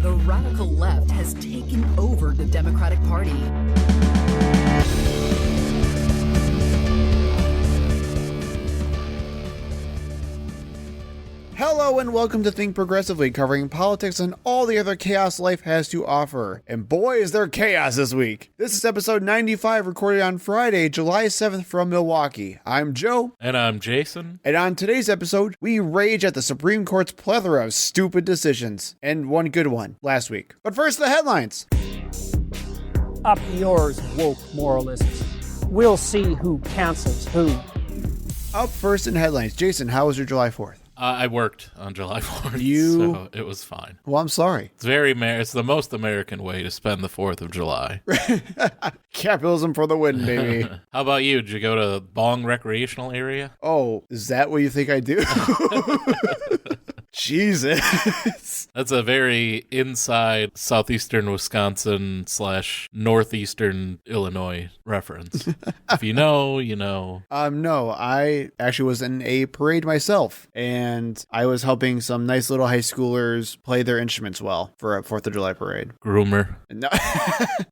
The radical left has taken over the Democratic Party. Hello and welcome to Think Progressively, covering politics and all the other chaos life has to offer. And boy, is there chaos this week. This is episode 95, recorded on Friday, July 7th from Milwaukee. I'm Joe. And I'm Jason. And on today's episode, we rage at the Supreme Court's plethora of stupid decisions. And one good one last week. But first, the headlines. Up yours, woke moralists. We'll see who cancels who. Up first in headlines. Jason, how was your July 4th? I worked on July 4th, so it was fine. Well, I'm sorry. It's the most American way to spend the 4th of July. Capitalism for the win, baby. How about you? Did you go to Bong Recreational Area? Oh, is that what you think I do? Jesus. That's a very inside southeastern Wisconsin / northeastern Illinois reference. If you know, you know. No, I actually was in a parade myself, and I was helping some nice little high schoolers play their instruments well for a 4th of July parade. Groomer. No,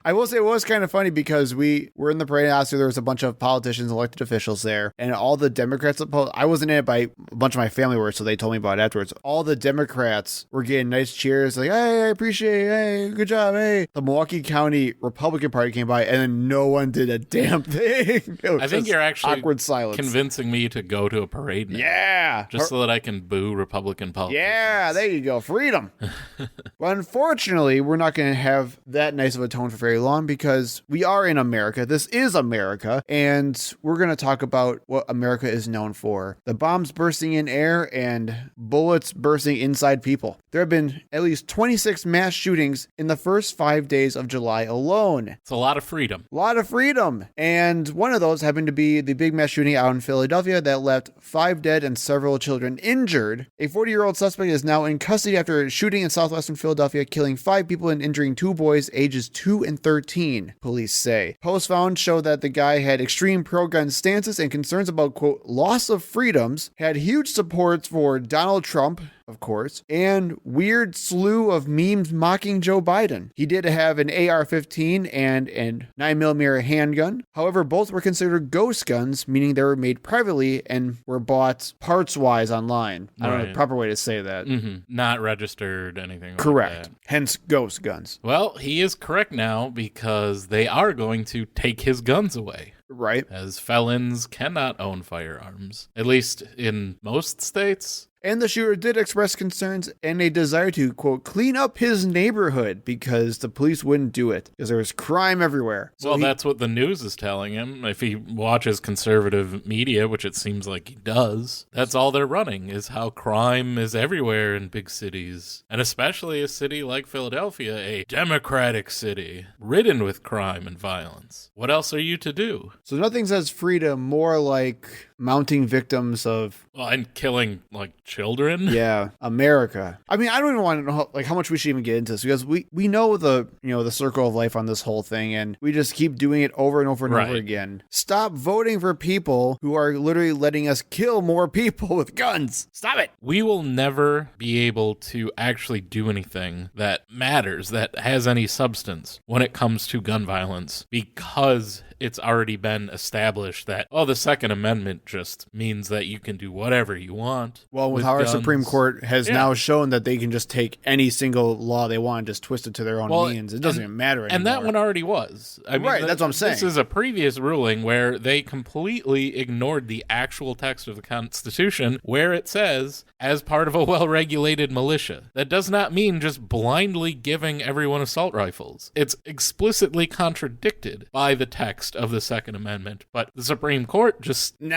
I will say it was kind of funny because we were in the parade after there was a bunch of politicians, elected officials there, and all the Democrats opposed. I wasn't in it, but a bunch of my family were, so they told me about it afterwards. All the Democrats were getting nice cheers, like, hey, I appreciate it, hey, good job, hey. The Milwaukee County Republican Party came by, and then no one did a damn thing. I think you're actually awkward silence. Convincing me to go to a parade now. Yeah. Just so that I can boo Republican politicians. Yeah, there you go. Freedom. But unfortunately, we're not going to have that nice of a tone for very long because we are in America. This is America. And we're going to talk about what America is known for. The bombs bursting in air and bullets bursting inside people. There have been at least 26 mass shootings in the first 5 days of July alone. It's a lot of freedom. A lot of freedom. And one of those happened to be the big mass shooting out in Philadelphia that left 5 dead and several children injured. A 40-year-old suspect is now in custody after shooting in southwestern Philadelphia, killing 5 people and injuring 2 boys ages 2 and 13, police say. Posts found show that the guy had extreme pro-gun stances and concerns about, quote, loss of freedoms, had huge supports for Donald Trump, of course, and weird slew of memes mocking Joe Biden. He did have an AR-15 and a 9mm handgun. However, both were considered ghost guns, meaning they were made privately and were bought parts-wise online. I don't know the proper way to say that. Mm-hmm. Not registered, anything Correct. Like that. Hence, ghost guns. Well, he is correct now because they are going to take his guns away. Right. As felons cannot own firearms, at least in most states. And the shooter did express concerns and a desire to, quote, clean up his neighborhood because the police wouldn't do it because there was crime everywhere. So that's what the news is telling him. If he watches conservative media, which it seems like he does, that's all they're running is how crime is everywhere in big cities. And especially a city like Philadelphia, a democratic city, ridden with crime and violence. What else are you to do? So nothing says freedom more like mounting victims of... Well, and killing, like, children? Yeah, America. I mean, I don't even want to know how much we should even get into this because we know the circle of life on this whole thing, and we just keep doing it over and over and over again. Stop voting for people who are literally letting us kill more people with guns. Stop it. We will never be able to actually do anything that matters, that has any substance when it comes to gun violence because it's already been established that, the Second Amendment just means that you can do whatever you want. Well, with how our Supreme Court has now shown that they can just take any single law they want and just twist it to their own means. It doesn't even matter anymore. And that one already was. I mean, that's what I'm saying. This is a previous ruling where they completely ignored the actual text of the Constitution where it says, as part of a well-regulated militia. That does not mean just blindly giving everyone assault rifles. It's explicitly contradicted by the text of the Second Amendment. But the Supreme Court just put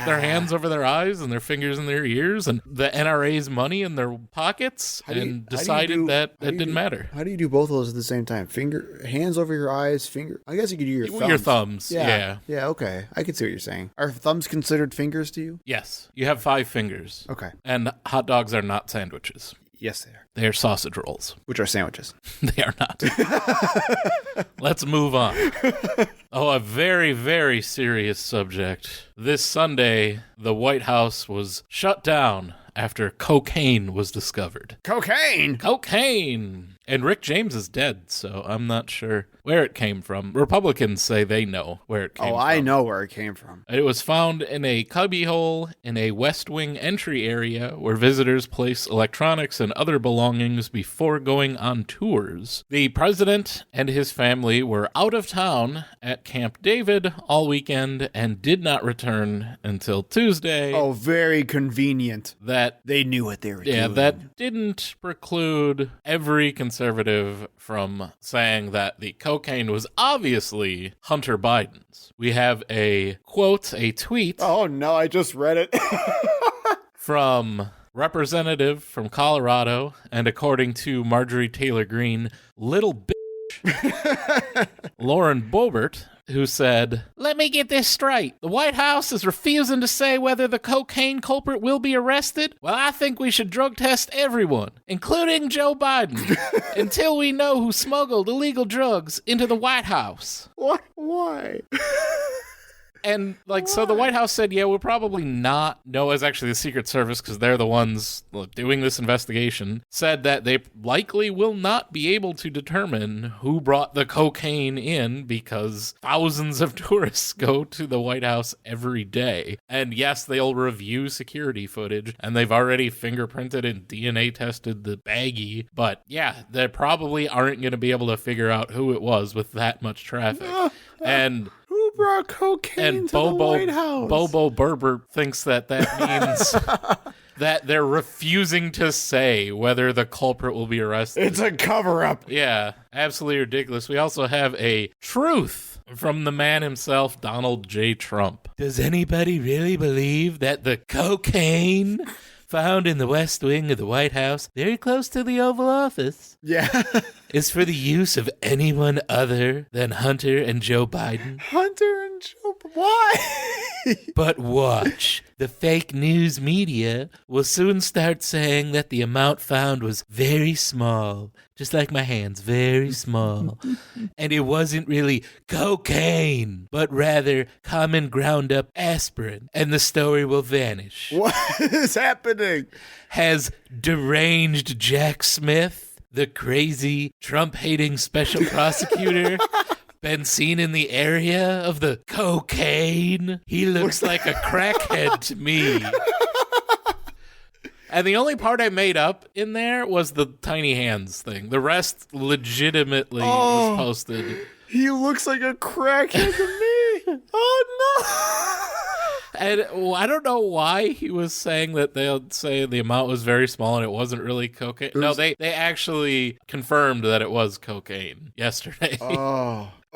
their hands over their eyes and their fingers in their ears and the NRA's money in their pockets and decided that it didn't matter. How do you do both of those at the same time? Hands over your eyes, I guess you could do your thumbs. Your thumbs, yeah. Yeah, okay. I can see what you're saying. Are thumbs considered fingers to you? Yes. You have 5 fingers. Okay. And hot dogs are not sandwiches. Yes, they are. They are sausage rolls. Which are sandwiches. They are not. Let's move on. A very, very serious subject. This Sunday, the White House was shut down after cocaine was discovered. Cocaine? Cocaine! And Rick James is dead, so I'm not sure where it came from. Republicans say they know where it came from. Oh, I know where it came from. It was found in a cubbyhole in a West Wing entry area where visitors place electronics and other belongings before going on tours. The president and his family were out of town at Camp David all weekend and did not return until Tuesday. Oh, very convenient. That They knew what they were doing. Yeah, that didn't preclude every conservative from saying that the cocaine was obviously Hunter Biden's. We have a quote, a tweet. Oh, no, I just read it. From representative from Colorado, and according to Marjorie Taylor Greene, little bitch, Lauren Boebert, who said, "Let me get this straight. The White House is refusing to say whether the cocaine culprit will be arrested? Well, I think we should drug test everyone, including Joe Biden, until we know who smuggled illegal drugs into the White House." What? Why? And, so the White House said, yeah, we'll probably not. No, it's actually the Secret Service, because they're the ones doing this investigation, said that they likely will not be able to determine who brought the cocaine in, because thousands of tourists go to the White House every day. And yes, they'll review security footage, and they've already fingerprinted and DNA tested the baggie. But yeah, they probably aren't going to be able to figure out who it was with that much traffic. And Who brought cocaine to the White House? Bobo Berber thinks that means that they're refusing to say whether the culprit will be arrested. It's a cover-up. Yeah, absolutely ridiculous. We also have a truth from the man himself, Donald J. Trump. Does anybody really believe that the cocaine found in the West Wing of the White House, very close to the Oval Office, Yeah. is for the use of anyone other than Hunter and Joe Biden? Hunter and Joe. Why? But watch. The fake news media will soon start saying that the amount found was very small, just like my hands, very small. And it wasn't really cocaine, but rather common ground-up aspirin, and the story will vanish. What is happening? Has deranged Jack Smith, the crazy Trump-hating special prosecutor, been seen in the area of the cocaine? He looks like a crackhead to me. And the only part I made up in there was the tiny hands thing. The rest legitimately was posted. He looks like a crackhead to me. Oh, no. And I don't know why he was saying that they'll say the amount was very small and it wasn't really cocaine. No, they actually confirmed that it was cocaine yesterday.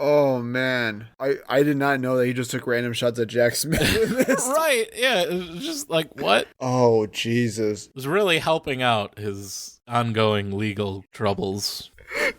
Oh, man. I did not know that he just took random shots at Jack Smith in this. Right, yeah. It was just like, what? Oh, Jesus. It was really helping out his ongoing legal troubles.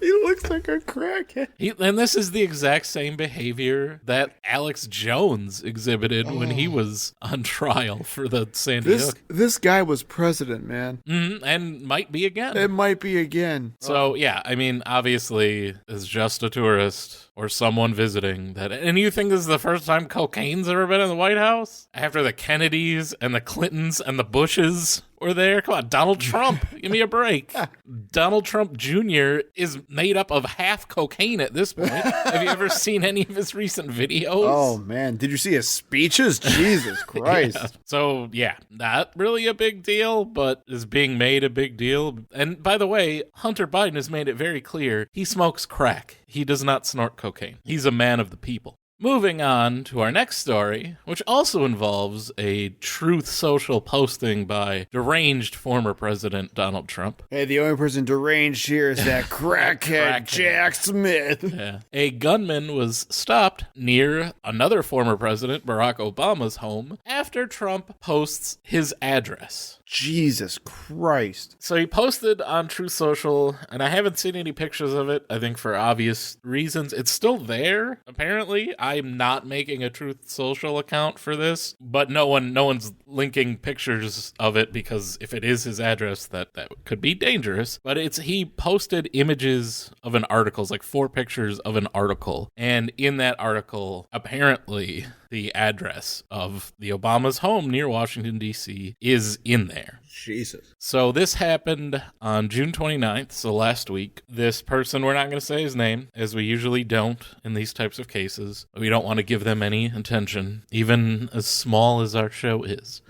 He looks like a crackhead. And this is the exact same behavior that Alex Jones exhibited when he was on trial for the Sandy Hook. This guy was president, man. And might be again. It might be again. So, yeah, I mean, obviously, as just a tourist or someone visiting that, and you think this is the first time cocaine's ever been in the White House? After the Kennedys and the Clintons and the Bushes were there? Come on, Donald Trump, give me a break. Donald Trump Jr. is made up of half cocaine at this point. Have you ever seen any of his recent videos? Oh, man. Did you see his speeches? Jesus Christ. Yeah. So, yeah, not really a big deal, but is being made a big deal. And by the way, Hunter Biden has made it very clear he smokes crack. He does not snort cocaine. He's a man of the people. Moving on to our next story, which also involves a Truth Social posting by deranged former President Donald Trump. Hey, the only person deranged here is that crackhead Jack Smith. Yeah. A gunman was stopped near another former president, Barack Obama's home, after Trump posts his address. Jesus Christ. So he posted on Truth Social, and I haven't seen any pictures of it, I think for obvious reasons. It's still there, apparently. I'm not making a Truth Social account for this, but no one's linking pictures of it, because if it is his address, that could be dangerous. But he posted images of an article, like 4 pictures of an article, and in that article, apparently, the address of the Obama's home near Washington, D.C. is in there. Jesus. So this happened on June 29th, so last week. This person, we're not going to say his name, as we usually don't in these types of cases. We don't want to give them any attention, even as small as our show is.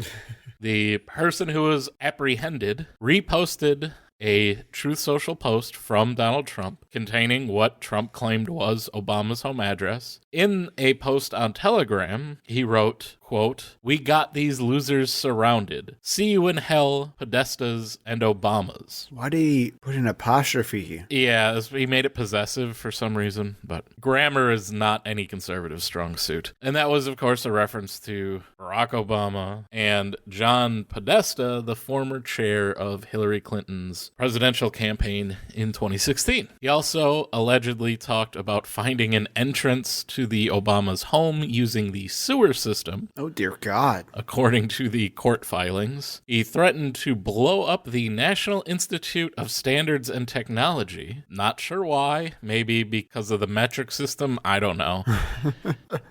The person who was apprehended reposted a Truth Social post from Donald Trump containing what Trump claimed was Obama's home address. In a post on Telegram, he wrote, quote, "We got these losers surrounded. See you in hell, Podestas and Obamas." Why did he put an apostrophe? Yeah, he made it possessive for some reason, but grammar is not any conservative strong suit. And that was, of course, a reference to Barack Obama and John Podesta, the former chair of Hillary Clinton's presidential campaign in 2016. He also allegedly talked about finding an entrance to the Obama's home using the sewer system. Oh, dear God. According to the court filings, he threatened to blow up the National Institute of Standards and Technology. Not sure why. Maybe because of the metric system. I don't know.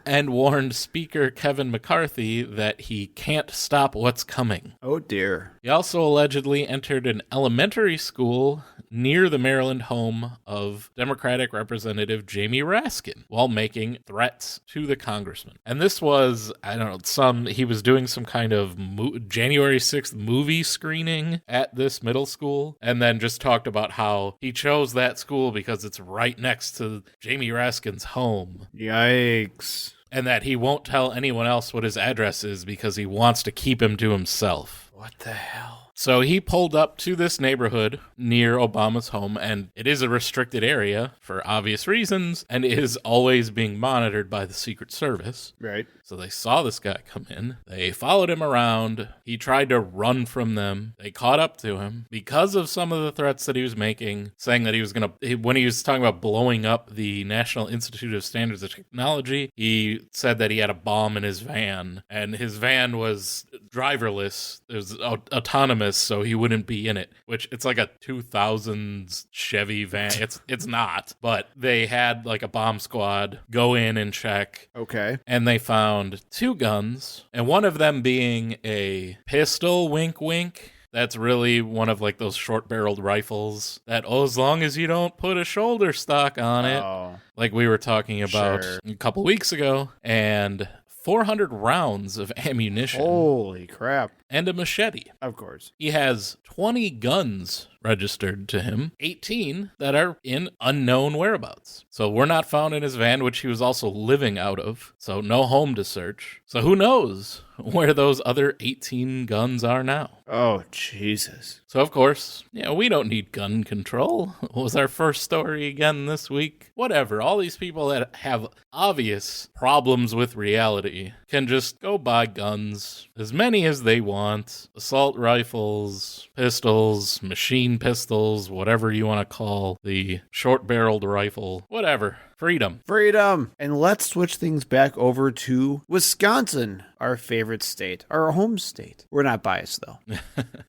And warned Speaker Kevin McCarthy that he can't stop what's coming. Oh, dear. He also allegedly entered an elementary school near the Maryland home of Democratic Representative Jamie Raskin while making threats to the congressman. And this was, I don't know, he was doing some kind of January 6th movie screening at this middle school, and then just talked about how he chose that school because it's right next to Jamie Raskin's home. Yikes. And that he won't tell anyone else what his address is because he wants to keep him to himself. What the hell? So he pulled up to this neighborhood near Obama's home, and it is a restricted area for obvious reasons, and is always being monitored by the Secret Service. Right. So they saw this guy come in. They followed him around. He tried to run from them. They caught up to him because of some of the threats that he was making, saying that he was going to, when he was talking about blowing up the National Institute of Standards and Technology, he said that he had a bomb in his van, and his van was driverless. It was autonomous, so he wouldn't be in it, which it's like a 2000s Chevy van. It's not, but they had like a bomb squad go in and check. Okay. And they found 2 guns, and one of them being a pistol, wink wink. That's really one of like those short-barreled rifles that, as long as you don't put a shoulder stock on it, like we were talking about a couple weeks ago, and 400 rounds of ammunition. Holy crap. And a machete. Of course. He has 20 guns registered to him, 18 that are in unknown whereabouts. So were not found in his van, which he was also living out of. So no home to search. So who knows where those other 18 guns are now? Oh, Jesus. So, of course, we don't need gun control. What was our first story again this week? Whatever. All these people that have obvious problems with reality can just go buy guns, as many as they want. Assault rifles, pistols, machine pistols, whatever you want to call the short-barreled rifle, whatever. Freedom. Freedom. And let's switch things back over to Wisconsin, our favorite state, our home state. We're not biased, though.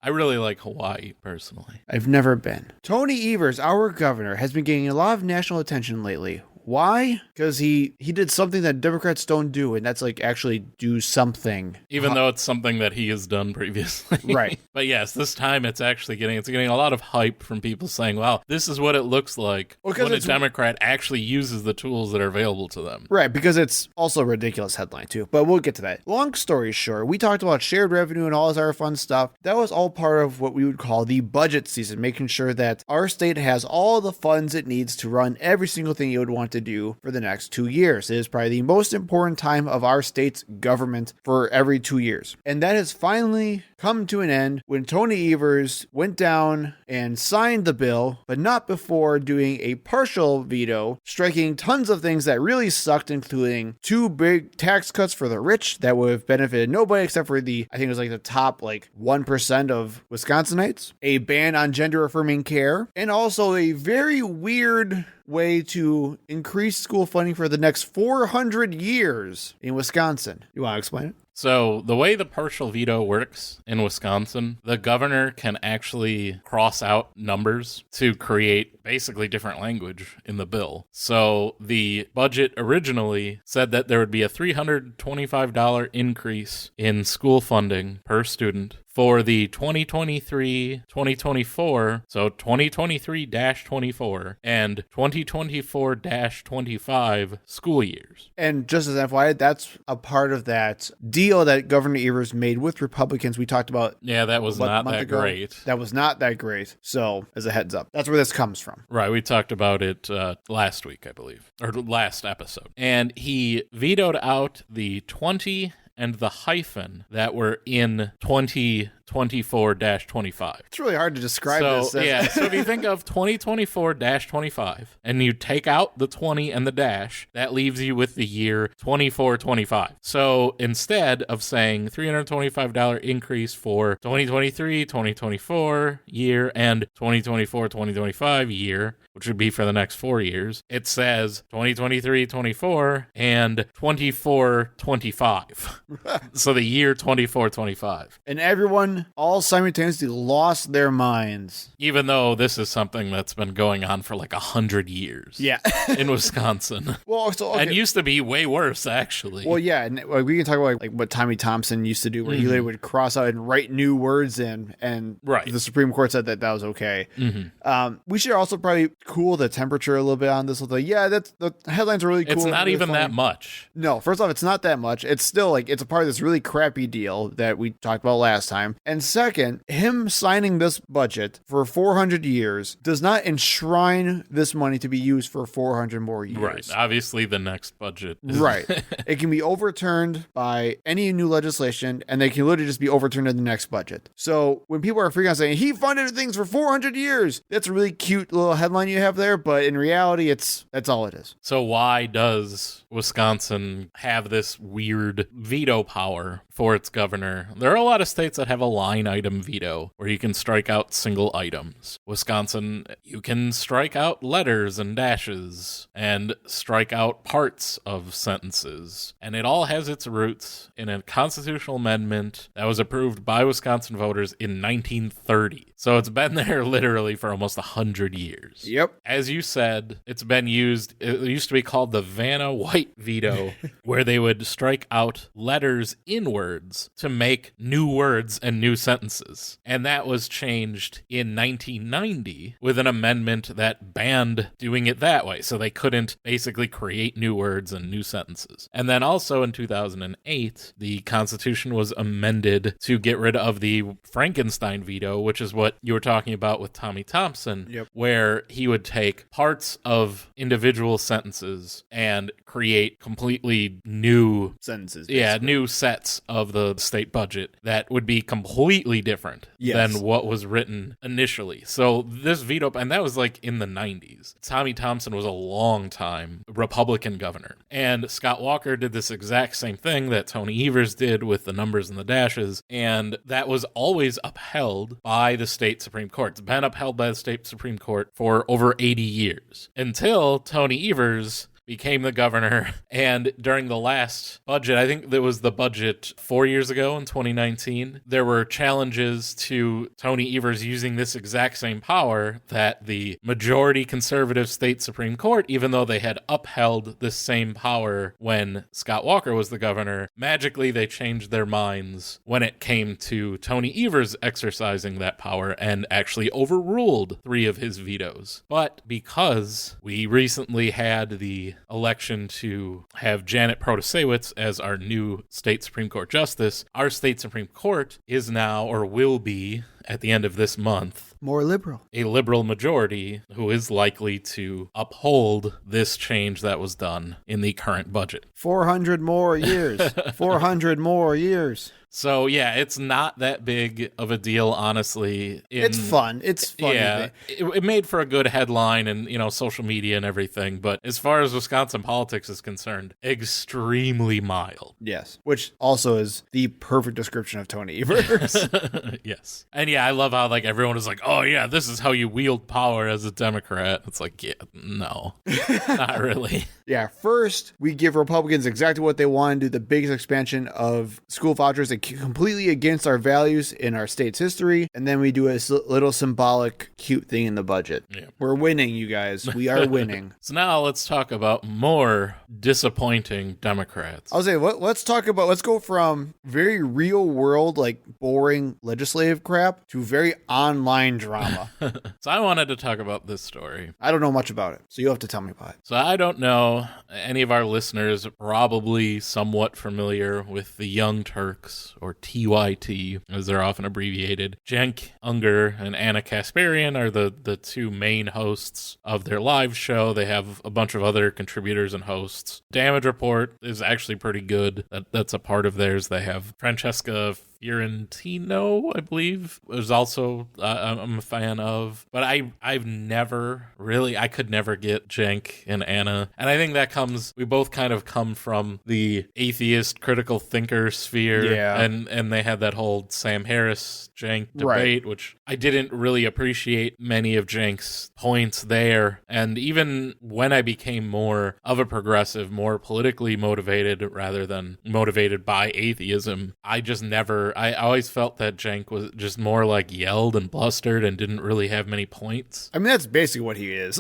I really like Hawaii, personally. I've never been. Tony Evers, our governor, has been getting a lot of national attention lately. Why? Because he did something that Democrats don't do, and that's like actually do something. Even though it's something that he has done previously. Right. But yes, this time it's actually getting a lot of hype from people saying, wow, this is what it looks like when a Democrat actually uses the tools that are available to them. Right, because it's also a ridiculous headline too, but we'll get to that. Long story short, we talked about shared revenue and all this other fun stuff. That was all part of what we would call the budget season, making sure that our state has all the funds it needs to run every single thing it would want to do for the next 2 years. It is probably the most important time of our state's government for every 2 years. And that has finally come to an end when Tony Evers went down and signed the bill, but not before doing a partial veto, striking tons of things that really sucked, including 2 big tax cuts for the rich that would have benefited nobody except for I think it was like the top 1% of Wisconsinites, a ban on gender affirming care, and also a very weird way to increase school funding for the next 400 years in Wisconsin. You want to explain it? So the way the partial veto works in Wisconsin, the governor can actually cross out numbers to create basically different language in the bill. So the budget originally said that there would be a $325 increase in school funding per student for the 2023-2024, so 2023-24 and 2024-25 school years. And just as FYI, that's a part of that deal that Governor Evers made with Republicans we talked about. Yeah, that was not that great. That was not that great. So, as a heads up, that's where this comes from. Right, we talked about it last week, I believe, or last episode. And he vetoed out the 20 and the hyphen that were in 2024-25. It's really hard to describe this. Yeah, so if you think of 2024-25 and you take out the 20 and the dash, that leaves you with the year 24-25. So instead of saying $325 increase for 2023-2024 year and 2024-2025 year, which would be for the next 4 years, it says 2023-24 and 24-25. So the year 24-25. And everyone all simultaneously lost their minds. Even though this is something that's been going on for like 100 years. Yeah. In Wisconsin. Well, so, okay. And used to be way worse, actually. Well, yeah, and we can talk about like what Tommy Thompson used to do, where he later would cross out and write new words in, and the Supreme Court said that was okay. We should also probably cool the temperature a little bit on this. Yeah, that's the headlines are really cool. It's not really even funny. that much. No, first off, it's not that much. It's still like it's a part of this really crappy deal that we talked about last time. And second, him signing this budget for 400 years does not enshrine this money to be used for 400 more years. Right. Obviously, the next budget. Right. It can be overturned by any new legislation, and they can literally just be overturned in the next budget. So when people are freaking out saying, he funded things for 400 years, that's a really cute little headline you have there, but in reality, that's all it is. So why does Wisconsin have this weird veto power for its governor? There are a lot of states that have a line item veto where you can strike out single items. Wisconsin, you can strike out letters and dashes and strike out parts of sentences. And it all has its roots in a constitutional amendment that was approved by Wisconsin voters in 1930. So it's been there literally for almost 100 years. Yep. As you said, it's been used, it used to be called the Vanna White veto, where they would strike out letters in words to make new words and new sentences. And that was changed in 1990 with an amendment that banned doing it that way. So they couldn't basically create new words and new sentences. And then also in 2008, the Constitution was amended to get rid of the Frankenstein veto, which is what you were talking about with Tommy Thompson, where he would take parts of individual sentences and create completely new sentences. Yeah, new sets of the state budget that would be completely different than what was written initially. So this veto, and that was like in the 90s. Tommy Thompson was a long time Republican governor. And Scott Walker did this exact same thing that Tony Evers did with the numbers and the dashes. And that was always upheld by the state Supreme Court. It's been upheld by the state Supreme Court for over 80 years until Tony Evers became the governor. And during the last budget, I think there was the budget 4 years ago in 2019, there were challenges to Tony Evers using this exact same power that the majority conservative state Supreme Court, even though they had upheld this same power when Scott Walker was the governor, magically they changed their minds when it came to Tony Evers exercising that power and actually overruled 3 of his vetoes. But because we recently had the election to have Janet Protasewicz as our new state Supreme Court justice, our state Supreme Court is now, or will be, at the end of this month, more liberal. A liberal majority who is likely to uphold this change that was done in the current budget. 400 more years. 400 more years. So, yeah, it's not that big of a deal, honestly. It's fun. It's fun. Yeah, it made for a good headline and, social media and everything. But as far as Wisconsin politics is concerned, extremely mild. Yes, which also is the perfect description of Tony Evers. Yes. And, yeah, I love how, everyone is like, oh, yeah, this is how you wield power as a Democrat. It's like, yeah, no, not really. Yeah, first, we give Republicans exactly what they want to do, the biggest expansion of school vouchers, completely against our values in our state's history. And then we do a little symbolic, cute thing in the budget. Yeah. We're winning, you guys. We are winning. So now let's talk about more disappointing Democrats. I'll say, let's go from very real world, like boring legislative crap to very online drama. So I wanted to talk about this story. I don't know much about it, so you'll have to tell me about it. So I don't know, any of our listeners are probably somewhat familiar with the Young Turks, or TYT, as they're often abbreviated. Cenk Unger and Anna Kasparian are the two main hosts of their live show. They have a bunch of other contributors and hosts. Damage Report is actually pretty good. That's a part of theirs. They have Francesca Fiorentino, I believe, was also I'm a fan of. But I've never really, I could never get Cenk and Anna. And I think that we both kind of come from the atheist critical thinker sphere. Yeah. And they had that whole Sam Harris Cenk debate, which I didn't really appreciate many of Cenk's points there. And even when I became more of a progressive, more politically motivated rather than motivated by atheism, I always felt that Cenk was just more like yelled and blustered and didn't really have many points. I mean, that's basically what he is.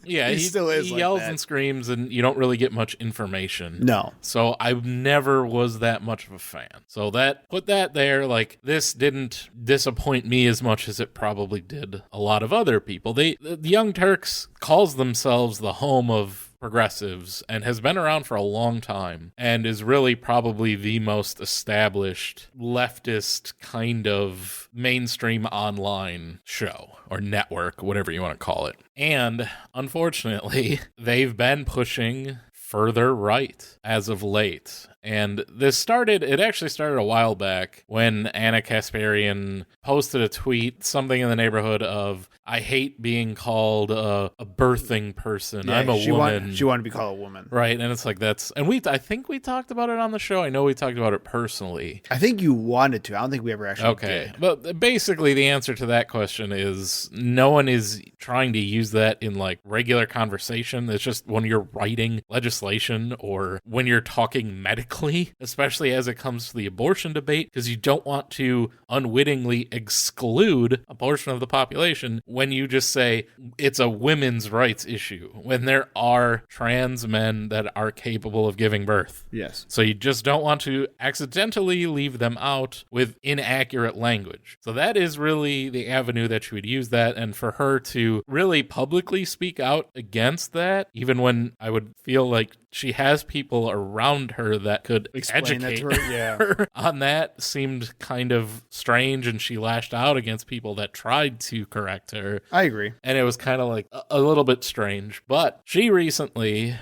Yeah, he still is. He like yells that. and screams, and you don't really get much information. No. So I never was that much of a fan. So put that there. Like, this didn't disappoint me as much as it probably did a lot of other people. The Young Turks calls themselves the home of progressives and has been around for a long time and is really probably the most established leftist kind of mainstream online show or network, whatever you want to call it. And unfortunately, they've been pushing further right as of late. And it actually started a while back when Anna Kasparian posted a tweet, something in the neighborhood of, I hate being called a birthing person. Yeah, I'm a woman. She wanted to be called a woman. Right. And it's like, I think we talked about it on the show. I know we talked about it personally. I think you wanted to. I don't think we ever actually did. But basically the answer to that question is no one is trying to use that in like regular conversation. It's just when you're writing legislation or when you're talking medically, especially as it comes to the abortion debate, because you don't want to unwittingly exclude a portion of the population when you just say it's a women's rights issue, when there are trans men that are capable of giving birth. Yes. So you just don't want to accidentally leave them out with inaccurate language. So that is really the avenue that you would use that. And for her to really publicly speak out against that, even when I would feel like she has people around her that could Explain educate that to her, yeah. her on that seemed kind of strange, and she lashed out against people that tried to correct her. I agree. And it was kind of like a little bit strange. But she recently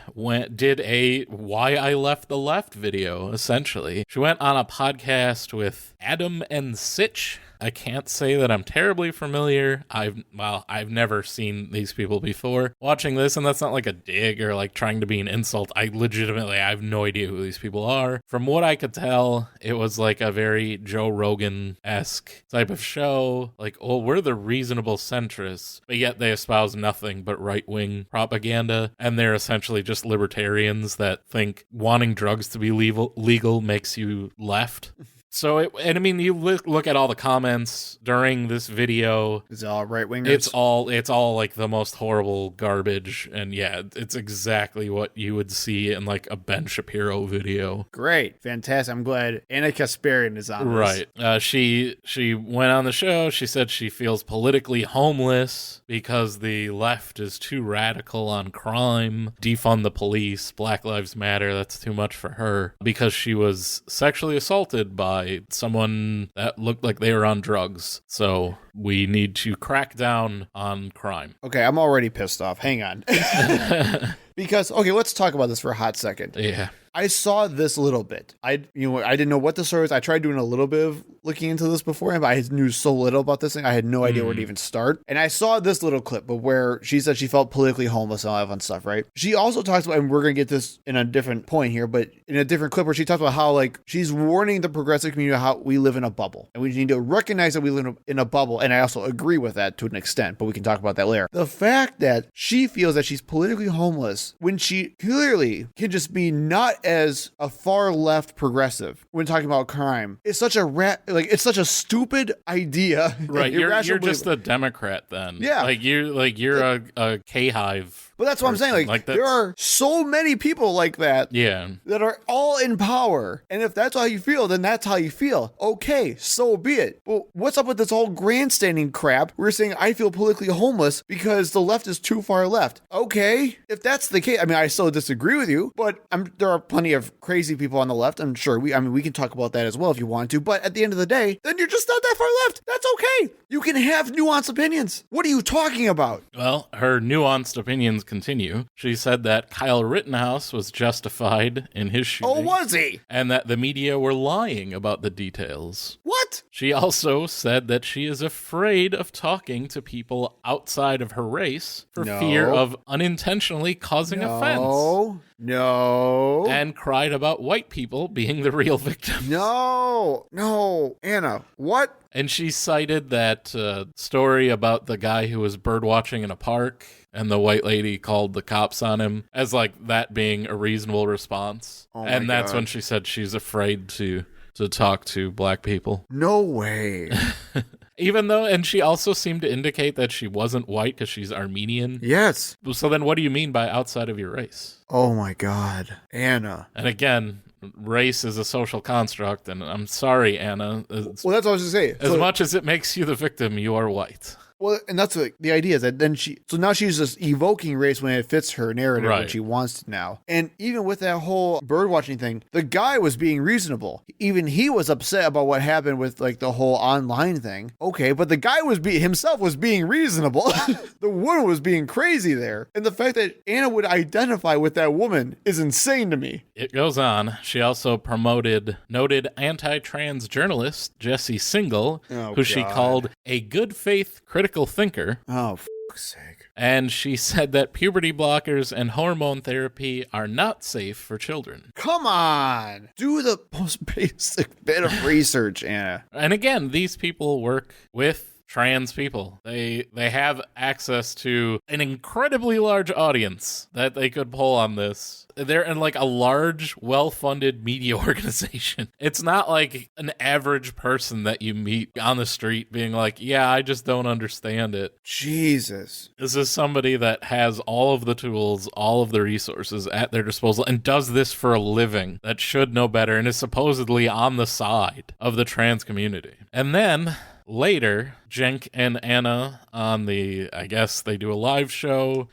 did a Why I Left the Left video, essentially. She went on a podcast with Adam and Sitch. I can't say that I'm terribly familiar. I've never seen these people before. Watching this, and that's not like a dig or like trying to be an insult. I have no idea who these people are. From what I could tell, it was like a very Joe Rogan-esque type of show. Like, oh, we're the reasonable centrists, but yet they espouse nothing but right-wing propaganda, and they're essentially just libertarians that think wanting drugs to be legal makes you left. So, you look at all the comments during this video. Is it all right wingers? It's all like the most horrible garbage, and yeah, it's exactly what you would see in like a Ben Shapiro video. Great, fantastic! I'm glad Anna Kasparian is on this. Right. She went on the show. She said she feels politically homeless because the left is too radical on crime, defund the police, Black Lives Matter. That's too much for her because she was sexually assaulted by someone that looked like they were on drugs. So we need to crack down on crime. Okay, I'm already pissed off. Hang on. Because, okay, let's talk about this for a hot second. Yeah. I saw this a little bit. I didn't know what the story was. I tried doing a little bit of looking into this beforehand, but I knew so little about this thing. I had no idea where to even start. And I saw this little clip of where she said she felt politically homeless and all that fun stuff, right? She also talks about, and we're going to get this in a different point here, but in a different clip where she talks about how, like, she's warning the progressive community how we live in a bubble. And we need to recognize that we live in a bubble. And I also agree with that to an extent, but we can talk about that later. The fact that she feels that she's politically homeless homeless when she clearly can just be not as a far left progressive when talking about crime. It's such a it's such a stupid idea. Right, you're just a Democrat then. Yeah. You're a K-hive. But that's what I'm saying. Like there are so many people like that. Yeah. That are all in power. And if that's how you feel, then that's how you feel. Okay, so be it. Well, what's up with this whole grandstanding crap? We're saying I feel politically homeless because the left is too far left. Okay, if that's the case, I mean, I still disagree with you, but there are plenty of crazy people on the left. I'm sure we can talk about that as well if you want to. But at the end of the day, then you're just not that far left. That's okay. You can have nuanced opinions. What are you talking about? Well, her nuanced opinions continue. She said that Kyle Rittenhouse was justified in his shooting. Oh, was he? And that the media were lying about the details. What? She also said that she is afraid of talking to people outside of her race for fear of unintentionally causing offense. No. And cried about white people being the real victims. No. Anna, what? And she cited that story about the guy who was birdwatching in a park and the white lady called the cops on him as like that being a reasonable response. And that's when she said she's afraid to talk to black people. No way. Even though, and she also seemed to indicate that she wasn't white because she's Armenian. Yes. So then what do you mean by outside of your race? Oh my God. Anna. And again, race is a social construct, and I'm sorry, Anna. Well, that's what I was going to say. As much as it makes you the victim, you are white. Well, and that's the idea is that then now she's just evoking race when it fits her narrative when she wants to now. And even with that whole bird watching thing, the guy was being reasonable. Even he was upset about what happened with like the whole online thing. Okay, but the guy himself was being reasonable. The woman was being crazy there. And the fact that Anna would identify with that woman is insane to me. It goes on. She also promoted noted anti-trans journalist Jesse Singal, who she called a good faith critical thinker. Oh, fuck's sake. And she said that puberty blockers and hormone therapy are not safe for children. Come on. Do the most basic bit of research, Anna. And again, these people work with trans people. They have access to an incredibly large audience that they could pull on this. They're in like a large, well-funded media organization. It's not like an average person that you meet on the street being like, yeah, I just don't understand it. Jesus. This is somebody that has all of the tools, all of the resources at their disposal and does this for a living, that should know better and is supposedly on the side of the trans community. And then later, Cenk and Anna on I guess they do a live show.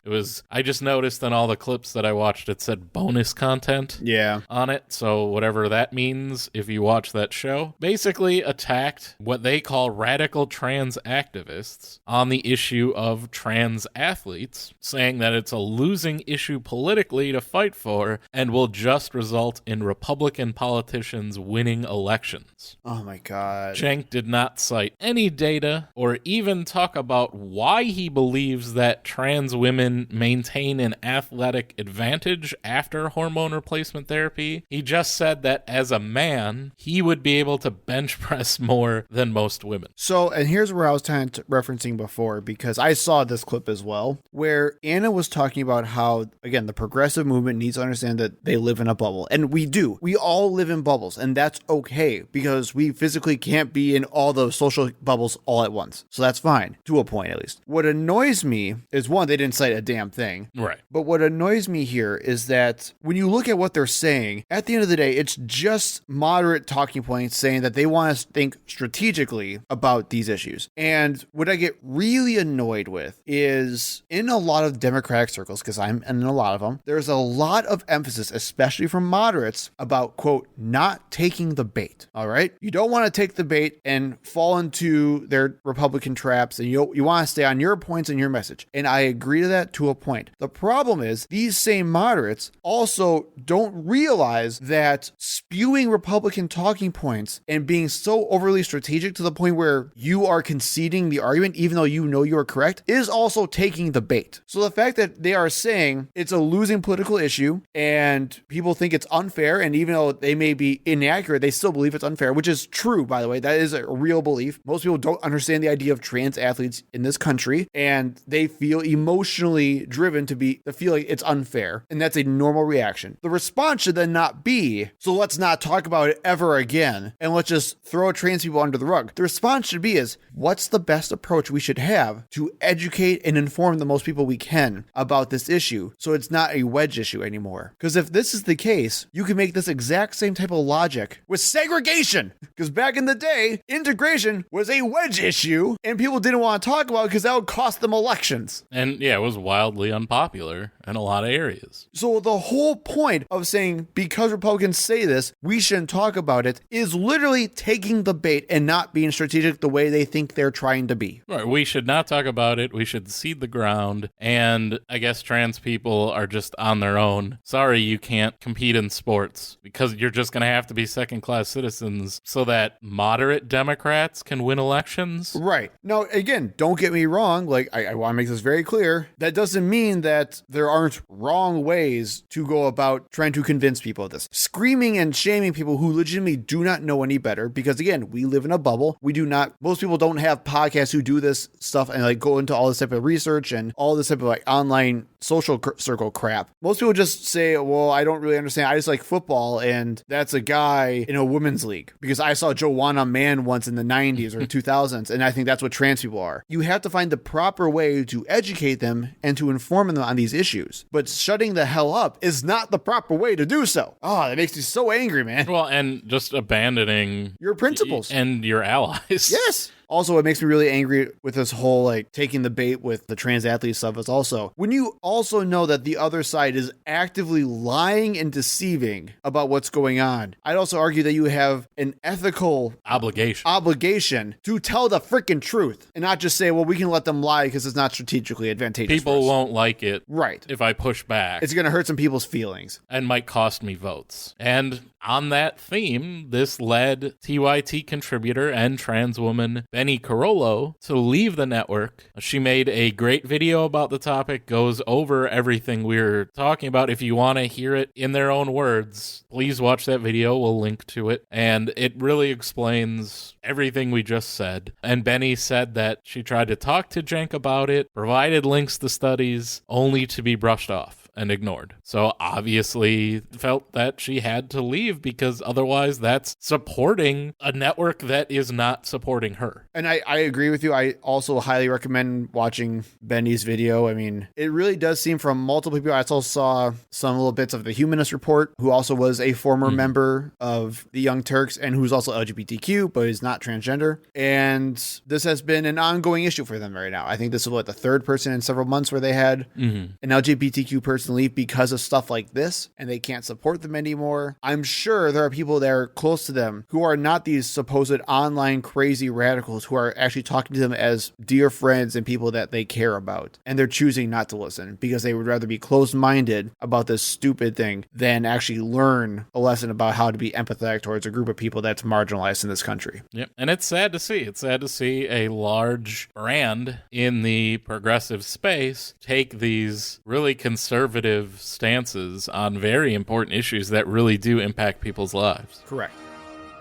I just noticed in all the clips that I watched, it said bonus content on it. So whatever that means, if you watch that show, basically attacked what they call radical trans activists on the issue of trans athletes, saying that it's a losing issue politically to fight for and will just result in Republican politicians winning elections. Oh my God. Cenk did not cite any data or even talk about why he believes that trans women maintain an athletic advantage after hormone replacement therapy. He just said that as a man, he would be able to bench press more than most women. So, and here's where I was kind of referencing before, because I saw this clip as well, where Anna was talking about how, again, the progressive movement needs to understand that they live in a bubble. And we do. We all live in bubbles, and that's okay, because we physically can't be in all those social bubbles all at once. So that's fine, to a point at least. What annoys me is, one, they didn't cite a damn thing. Right. But what annoys me here is that when you look at what they're saying, at the end of the day, it's just moderate talking points saying that they want to think strategically about these issues. And what I get really annoyed with is in a lot of Democratic circles, because I'm in a lot of them, there's a lot of emphasis, especially from moderates, about, quote, not taking the bait. All right? You don't want to take the bait and fall into their Republican traps, and you want to stay on your points and your message. And I agree to that to a point. The problem is these same moderates also don't realize that spewing Republican talking points and being so overly strategic to the point where you are conceding the argument, even though you know you're correct, is also taking the bait. So the fact that they are saying it's a losing political issue and people think it's unfair, and even though they may be inaccurate, they still believe it's unfair, which is true, by the way. That is a real belief. Most people don't understand understand the idea of trans athletes in this country, and they feel emotionally driven to feel like it's unfair, and that's a normal reaction. The response should then not be, so let's not talk about it ever again, and let's just throw trans people under the rug. The response should be is, what's the best approach we should have to educate and inform the most people we can about this issue, so it's not a wedge issue anymore? Because if this is the case, you can make this exact same type of logic with segregation. Because back in the day, integration was a wedge issue, and people didn't want to talk about it because that would cost them elections. And yeah, it was wildly unpopular in a lot of areas. So the whole point of saying, because Republicans say this, we shouldn't talk about it, is literally taking the bait and not being strategic the way they think they're trying to be. Right, we should not talk about it. We should cede the ground. And I guess trans people are just on their own. Sorry, you can't compete in sports because you're just going to have to be second-class citizens so that moderate Democrats can win elections. Right. Now, again, don't get me wrong. Like, I want to make this very clear. That doesn't mean that there aren't wrong ways to go about trying to convince people of this. Screaming and shaming people who legitimately do not know any better, because again, we live in a bubble. Most people don't have podcasts who do this stuff and like go into all this type of research and all this type of like online social circle crap. Most people just say, well, I don't really understand. I just like football, and that's a guy in a women's league because I saw Joanna Man once in the 90s or 2000s, and I think that's what trans people are. You have to find the proper way to educate them and to inform them on these issues. But shutting the hell up is not the proper way to do so. Oh, that makes me so angry, man. Well, and just abandoning your principles and your allies. Yes. Also, what makes me really angry with this whole like taking the bait with the trans athlete stuff is also when you also know that the other side is actively lying and deceiving about what's going on. I'd also argue that you have an ethical obligation to tell the freaking truth and not just say, well, we can let them lie because it's not strategically advantageous. People won't like it. Right. If I push back. It's going to hurt some people's feelings. And might cost me votes. And on that theme, this led TYT contributor and trans woman Benny Carollo to leave the network. She made a great video about the topic, goes over everything we're talking about. If you want to hear it in their own words, please watch that video. We'll link to it. And it really explains everything we just said. And Benny said that she tried to talk to Cenk about it, provided links to studies, only to be brushed off and ignored. So obviously felt that she had to leave because otherwise that's supporting a network that is not supporting her. And I agree with you. I also highly recommend watching Benny's video. I mean, it really does seem from multiple people. I also saw some little bits of the Humanist Report, who also was a former member of the Young Turks and who's also LGBTQ, but is not transgender. And this has been an ongoing issue for them right now. I think this is the third person in several months where they had an LGBTQ person leave because of stuff like this, and they can't support them anymore. I'm sure there are people that are close to them who are not these supposed online crazy radicals who are actually talking to them as dear friends and people that they care about. And they're choosing not to listen because they would rather be closed-minded about this stupid thing than actually learn a lesson about how to be empathetic towards a group of people that's marginalized in this country. Yep. And it's sad to see. It's sad to see a large brand in the progressive space take these really conservative stances on very important issues that really do impact people's lives. Correct.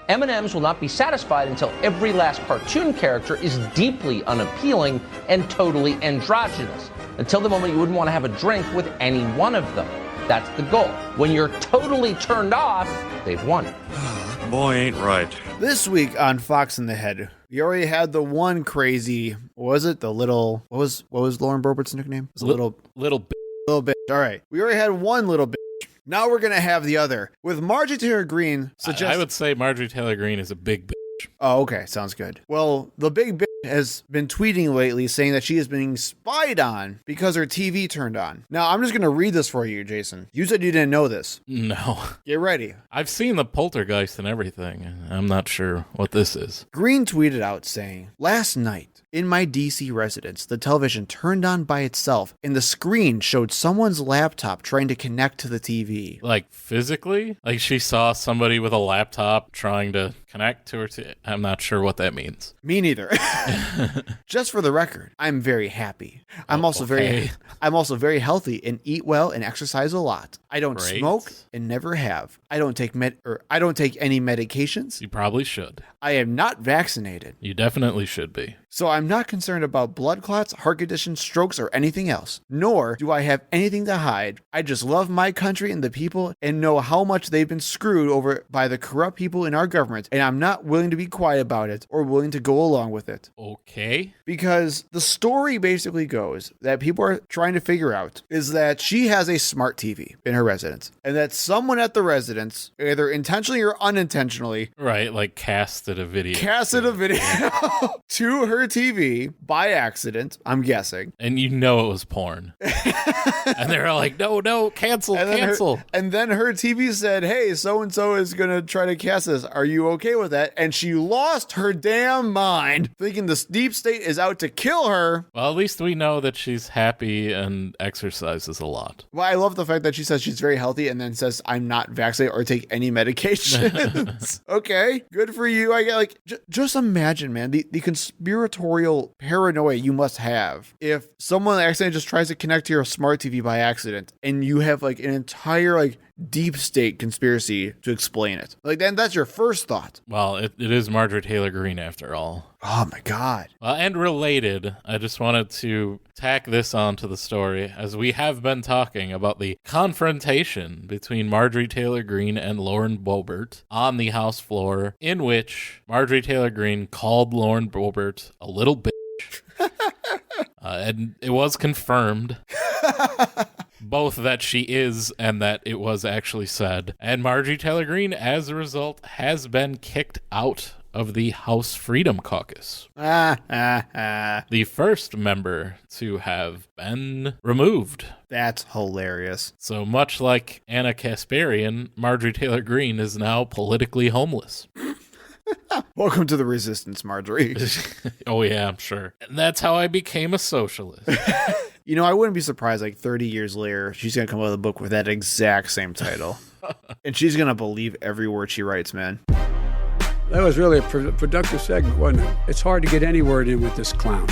M&Ms will not be satisfied until every last cartoon character is deeply unappealing and totally androgynous. Until the moment you wouldn't want to have a drink with any one of them. That's the goal. When you're totally turned off, they've won. Boy, ain't right. This week on Fox in the Head, we already had the one crazy, what was Lauren Boebert's nickname? It was little bit. Little bitch. All right. We already had one little bitch. Now we're going to have the other. With Marjorie Taylor Greene I would say Marjorie Taylor Greene is a big bitch. Oh, okay. Sounds good. Well, the big bitch has been tweeting lately saying that she is being spied on because her TV turned on. Now, I'm just going to read this for you, Jason. You said you didn't know this. No. Get ready. I've seen the poltergeist and everything. I'm not sure what this is. Greene tweeted out saying, "Last night, in my DC residence, the television turned on by itself and the screen showed someone's laptop trying to connect to the TV." Like physically? Like she saw somebody with a laptop trying to connect to her I'm not sure what that means. Me neither. Just for the record, I'm very happy. I'm also very healthy and eat well and exercise a lot. I don't smoke and never have. I don't take any medications. You probably should. I am not vaccinated. You definitely should be. So I'm not concerned about blood clots, heart conditions, strokes, or anything else. Nor do I have anything to hide. I just love my country and the people and know how much they've been screwed over by the corrupt people in our government, and I'm not willing to be quiet about it or willing to go along with it. Okay. Because the story basically goes that people are trying to figure out is that she has a smart TV in her residence, and that someone at the residence, either intentionally or unintentionally, Right, like casted a video to her TV by accident, I'm guessing. And you know it was porn. And they're like, no, cancel. And then her TV said, hey, so-and-so is going to try to cast this. Are you okay with that? And she lost her damn mind, thinking the deep state is out to kill her. Well, at least we know that she's happy and exercises a lot. Well, I love the fact that she says she's very healthy and then says, I'm not vaccinated or take any medications. Okay, good for you. I get just imagine, man, the conspiratorial paranoia you must have if someone accidentally just tries to connect to your smart TV by accident and you have an entire deep state conspiracy to explain it. Then that's your first thought. Well, it is Marjorie Taylor Greene after all. Oh my God. Well, and related, I just wanted to tack this onto the story, as we have been talking about the confrontation between Marjorie Taylor Greene and Lauren Boebert on the House floor, in which Marjorie Taylor Greene called Lauren Boebert a little bitch. And it was confirmed both that she is and that it was actually said. And Marjorie Taylor Greene, as a result, has been kicked out of the House Freedom Caucus. The first member to have been removed. That's hilarious. So much like Anna Kasparian, Marjorie Taylor Greene is now politically homeless. Welcome to the resistance, Marjorie. Oh yeah, I'm sure. And that's how I became a socialist. I wouldn't be surprised 30 years later, she's going to come out with a book with that exact same title. And she's going to believe every word she writes, man. That was really a productive segment, wasn't it? It's hard to get any word in with this clown.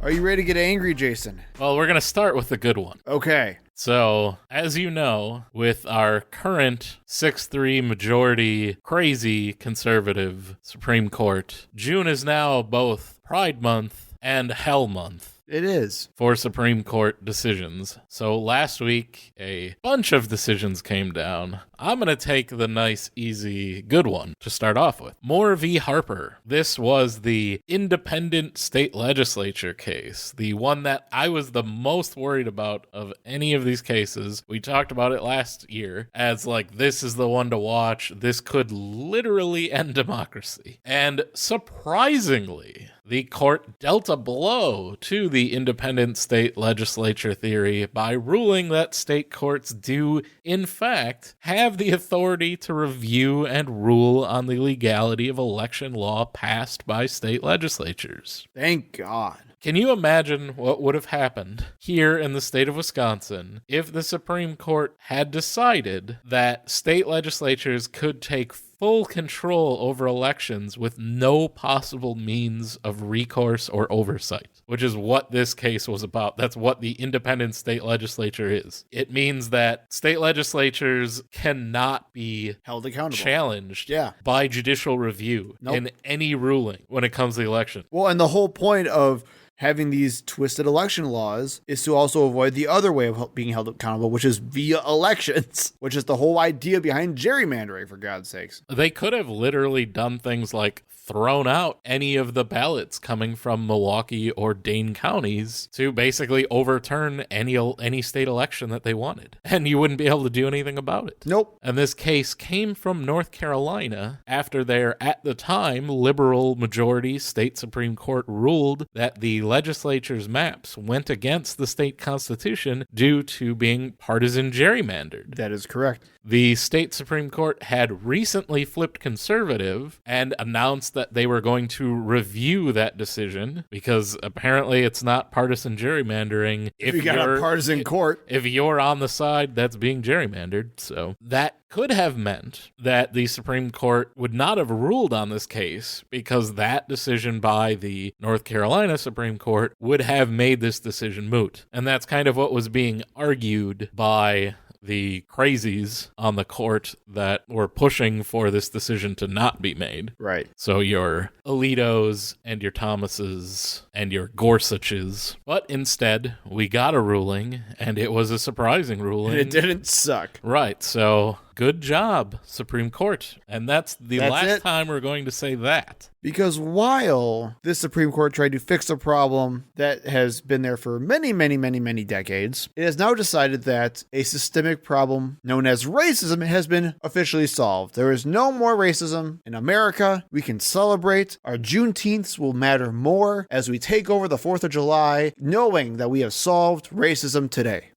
Are you ready to get angry, Jason? Well, we're going to start with the good one. Okay. So, as you know, with our current 6-3 majority crazy conservative Supreme Court, June is now both Pride Month and Hell Month. It is. For Supreme Court decisions. So last week, a bunch of decisions came down. I'm going to take the nice, easy, good one to start off with. Moore v. Harper. This was the independent state legislature case, the one that I was the most worried about of any of these cases. We talked about it last year as this is the one to watch. This could literally end democracy. And surprisingly, the court dealt a blow to the independent state legislature theory by ruling that state courts do, in fact, have the authority to review and rule on the legality of election law passed by state legislatures. Thank God. Can you imagine what would have happened here in the state of Wisconsin if the Supreme Court had decided that state legislatures could take full control over elections with no possible means of recourse or oversight, which is what this case was about. That's what the independent state legislature is. It means that state legislatures cannot be held accountable, challenged Yeah. by judicial review in any ruling when it comes to the election. Well, and the whole point of having these twisted election laws is to also avoid the other way of being held accountable, which is via elections, which is the whole idea behind gerrymandering, for God's sakes. They could have literally done things like thrown out any of the ballots coming from Milwaukee or Dane counties to basically overturn any state election that they wanted. And you wouldn't be able to do anything about it. Nope. And this case came from North Carolina after their, at the time, liberal majority state Supreme Court ruled that the legislature's maps went against the state constitution due to being partisan gerrymandered. That is correct. The state Supreme Court had recently flipped conservative and announced that they were going to review that decision because apparently it's not partisan gerrymandering if you got a partisan court. If you're on the side that's being gerrymandered. So that could have meant that the Supreme Court would not have ruled on this case because that decision by the North Carolina Supreme Court would have made this decision moot. And that's kind of what was being argued by the crazies on the court that were pushing for this decision to not be made. Right. So your Alitos and your Thomases and your Gorsuches. But instead, we got a ruling, and it was a surprising ruling. And it didn't suck. Right, so good job, Supreme Court. And that's last time we're going to say that. Because while this Supreme Court tried to fix a problem that has been there for many, many, many, many decades, it has now decided that a systemic problem known as racism has been officially solved. There is no more racism in America. We can celebrate. Our Juneteenths will matter more as we take over the 4th of July, knowing that we have solved racism today.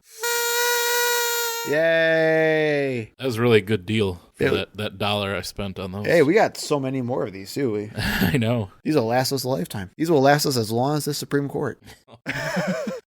Yay! That was a really good deal for that dollar I spent on those. Hey, we got so many more of these, too. I know. These will last us a lifetime. These will last us as long as the Supreme Court.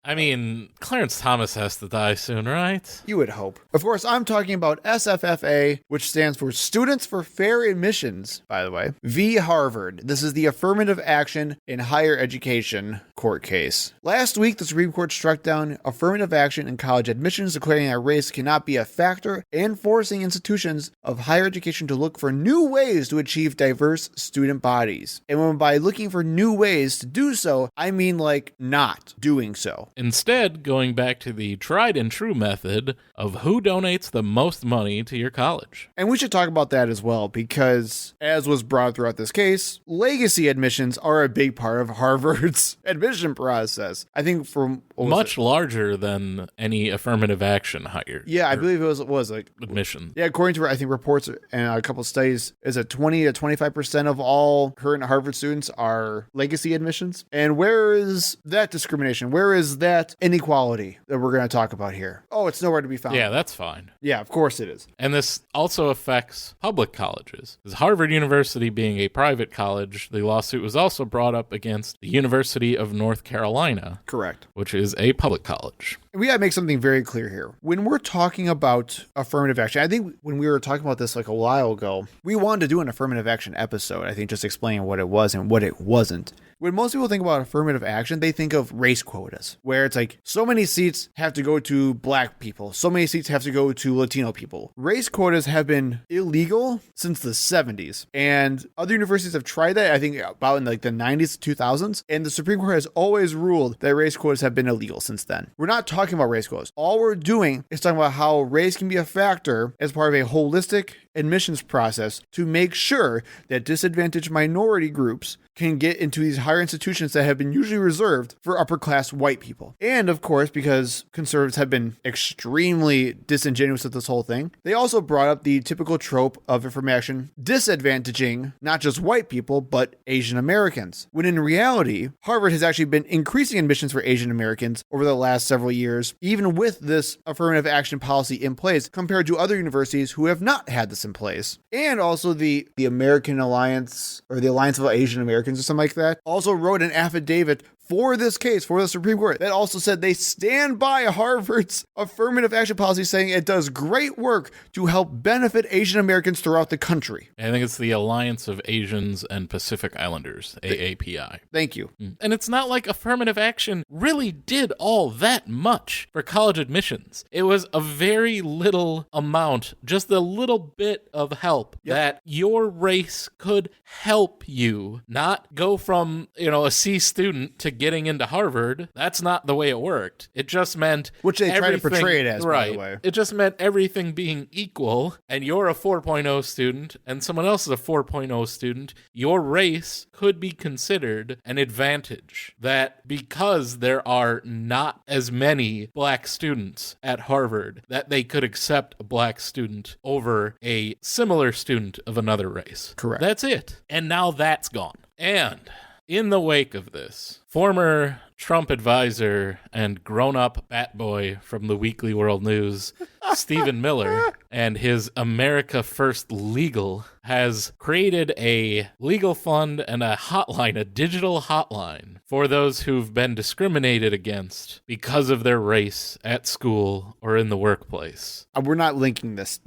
I mean, Clarence Thomas has to die soon, right? You would hope. Of course, I'm talking about SFFA, which stands for Students for Fair Admissions, by the way, v. Harvard. This is the Affirmative Action in Higher Education court case. Last week, the Supreme Court struck down affirmative action in college admissions, declaring that race cannot be a factor and forcing institutions of higher education to look for new ways to achieve diverse student bodies. And when by looking for new ways to do so, I mean like not doing so. Instead, going back to the tried and true method of who donates the most money to your college. And we should talk about that as well, because as was brought throughout this case, legacy admissions are a big part of Harvard's admission process. I think from much larger than any affirmative action hire. Yeah, I believe it was like admission. Yeah, according to I think reports and a couple of studies, is it 20 to 25% of all current Harvard students are legacy admissions? And where is that discrimination? Where is that inequality that we're going to talk about here? Oh, it's nowhere to be found. Yeah, that's fine. Yeah, of course it is. And this also affects public colleges. Because Harvard University being a private college, the lawsuit was also brought up against the University of North Carolina. Correct. Which is a public college. We got to make something very clear here. When we're talking about affirmative action, I think when we were talking about this like a while ago, we wanted to do an affirmative action episode, I think just explaining what it was and what it wasn't. When most people think about affirmative action, they think of race quotas, where it's like so many seats have to go to black people, so many seats have to go to Latino people. Race quotas have been illegal since the 70s, and other universities have tried that, I think about in like the 90s to 2000s, and the Supreme Court has always ruled that race quotas have been illegal since then. We're not talking about race quotas. All we're doing is talking about how race can be a factor as part of a holistic admissions process to make sure that disadvantaged minority groups can get into these higher institutions that have been usually reserved for upper class white people. And of course, because conservatives have been extremely disingenuous with this whole thing, they also brought up the typical trope of information disadvantaging not just white people, but Asian Americans. When in reality, Harvard has actually been increasing admissions for Asian Americans over the last several years, even with this affirmative action policy in place compared to other universities who have not had this in place. And also the American Alliance, or the Alliance of Asian Americans or something like that, also wrote an affidavit for this case, for the Supreme Court, that also said they stand by Harvard's affirmative action policy, saying it does great work to help benefit Asian Americans throughout the country. I think it's the Alliance of Asians and Pacific Islanders, AAPI. Thank you. And it's not like affirmative action really did all that much for college admissions. It was a very little amount, just a little bit of help that your race could help you not go from, a C student to getting into Harvard. That's not the way it worked. It just meant which they try to portray it as, right, by the way. It just meant everything being equal, and you're a 4.0 student and someone else is a 4.0 student. Your race could be considered an advantage, that because there are not as many black students at Harvard, that they could accept a black student over a similar student of another race. Correct. That's it. And now that's gone. And in the wake of this, former Trump advisor and grown-up bat boy from the Weekly World News, Stephen Miller, and his America First Legal has created a legal fund and a hotline, a digital hotline, for those who've been discriminated against because of their race at school or in the workplace. We're not linking this.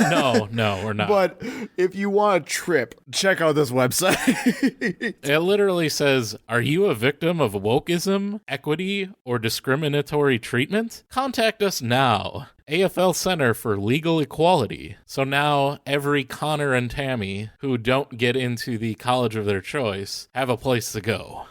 No, we're not. But if you want a trip, check out this website. It literally says, "Are you a victim victim of wokeism, equity, or discriminatory treatment? Contact us now. AFL Center for Legal Equality. So now every Connor and Tammy who don't get into the college of their choice have a place to go.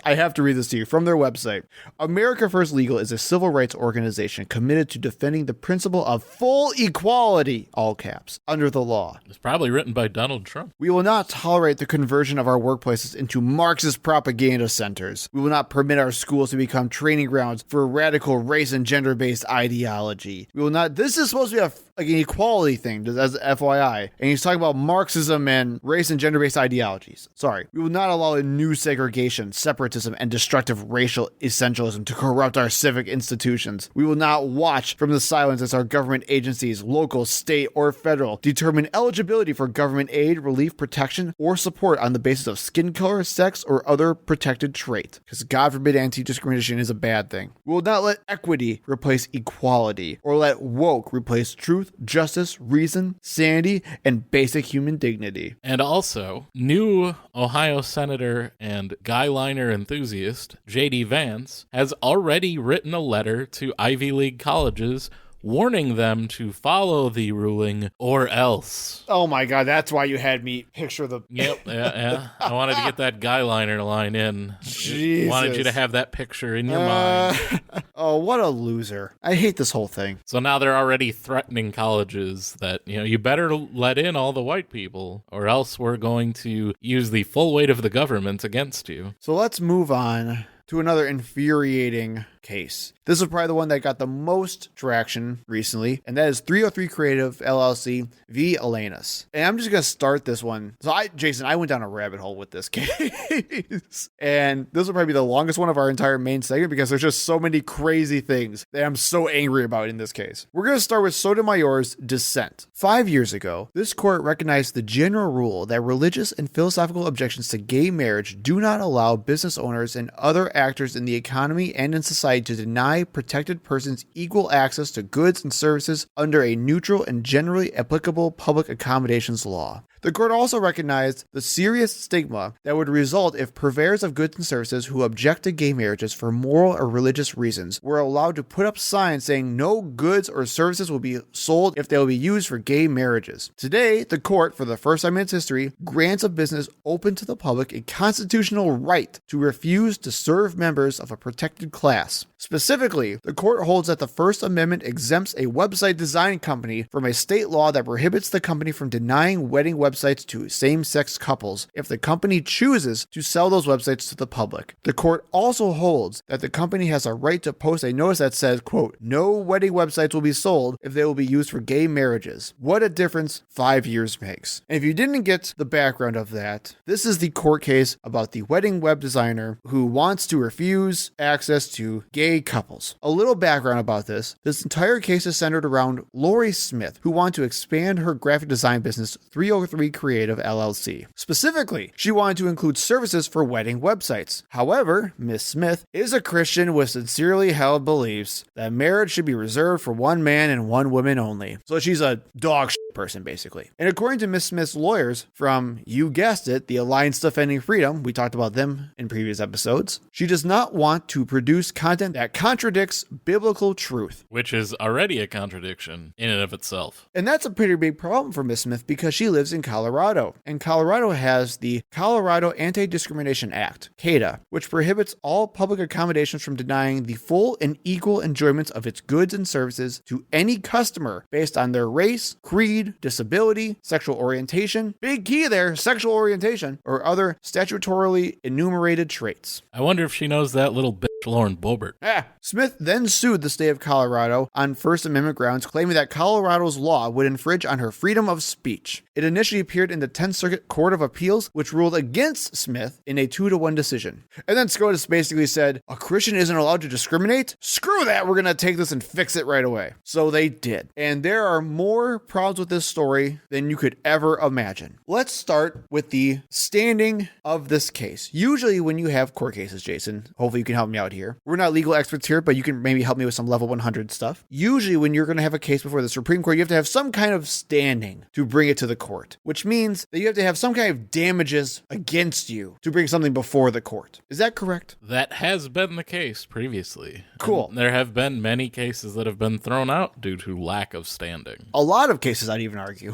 I have to read this to you from their website. America First Legal is a civil rights organization committed to defending the principle of full equality, all caps, under the law. It's probably written by Donald Trump. We will not tolerate the conversion of our workplaces into Marxist propaganda centers. We will not permit our schools to become training grounds for radical race and gender-based ideology. We will not, this is supposed to be like an equality thing, as FYI. And he's talking about Marxism and race and gender-based ideologies. Sorry. We will not allow a new segregation, separatism, and destructive racial essentialism to corrupt our civic institutions. We will not watch from the silence as our government agencies, local, state, or federal, determine eligibility for government aid, relief, protection, or support on the basis of skin color, sex, or other protected trait. Because God forbid anti-discrimination is a bad thing. We will not let equity replace equality, or let woke replace truth, justice, reason, sanity, and basic human dignity. And also, new Ohio Senator and guy liner enthusiast J.D. Vance has already written a letter to Ivy League colleges warning them to follow the ruling or else. Oh my God, that's why you had me picture the... Yep, yeah. I wanted to get that guy liner line in. Jesus. Wanted you to have that picture in your mind. Oh, what a loser. I hate this whole thing. So now they're already threatening colleges that, you better let in all the white people or else we're going to use the full weight of the government against you. So let's move on to another infuriating case. This is probably the one that got the most traction recently, and that is 303 Creative LLC v. Elena's. And I'm just going to start this one. So Jason, I went down a rabbit hole with this case. And this will probably be the longest one of our entire main segment because there's just so many crazy things that I'm so angry about in this case. We're going to start with Sotomayor's dissent. 5 years ago, this court recognized the general rule that religious and philosophical objections to gay marriage do not allow business owners and other actors in the economy and in society to deny protected persons equal access to goods and services under a neutral and generally applicable public accommodations law. The court also recognized the serious stigma that would result if purveyors of goods and services who object to gay marriages for moral or religious reasons were allowed to put up signs saying no goods or services will be sold if they will be used for gay marriages. Today, the court, for the first time in its history, grants a business open to the public a constitutional right to refuse to serve members of a protected class. Specifically, the court holds that the First Amendment exempts a website design company from a state law that prohibits the company from denying wedding websites to same-sex couples if the company chooses to sell those websites to the public. The court also holds that the company has a right to post a notice that says, quote, no wedding websites will be sold if they will be used for gay marriages. What a difference 5 years makes. And if you didn't get the background of that, this is the court case about the wedding web designer who wants to refuse access to gay couples. A little background about this. This entire case is centered around Lori Smith, who wanted to expand her graphic design business 303 Creative LLC. Specifically, she wanted to include services for wedding websites. However, Ms. Smith is a Christian with sincerely held beliefs that marriage should be reserved for one man and one woman only. So she's a dog shit person, basically. And according to Ms. Smith's lawyers from, you guessed it, the Alliance Defending Freedom, we talked about them in previous episodes, she does not want to produce content that contradicts biblical truth. Which is already a contradiction in and of itself. And that's a pretty big problem for Ms. Smith because she lives in Colorado. And Colorado has the Colorado Anti-Discrimination Act, CADA, which prohibits all public accommodations from denying the full and equal enjoyment of its goods and services to any customer based on their race, creed, disability, sexual orientation, big key there, sexual orientation, or other statutorily enumerated traits. I wonder if she knows that little bitch Lauren Boebert. Smith then sued the state of Colorado on First Amendment grounds, claiming that Colorado's law would infringe on her freedom of speech. It initially appeared in the 10th Circuit Court of Appeals, which ruled against Smith in a 2-1 decision. And then SCOTUS basically said, a Christian isn't allowed to discriminate? Screw that, we're going to take this and fix it right away. So they did. And there are more problems with this story than you could ever imagine. Let's start with the standing of this case. Usually when you have court cases, Jason, hopefully you can help me out out here. We're not legal experts here, but you can maybe help me with some level 100 stuff. Usually when you're going to have a case before the Supreme Court, you have to have some kind of standing to bring it to the court, which means that you have to have some kind of damages against you to bring something before the court. Is that correct? That has been the case previously. Cool. And there have been many cases that have been thrown out due to lack of standing. A lot of cases, I'd even argue.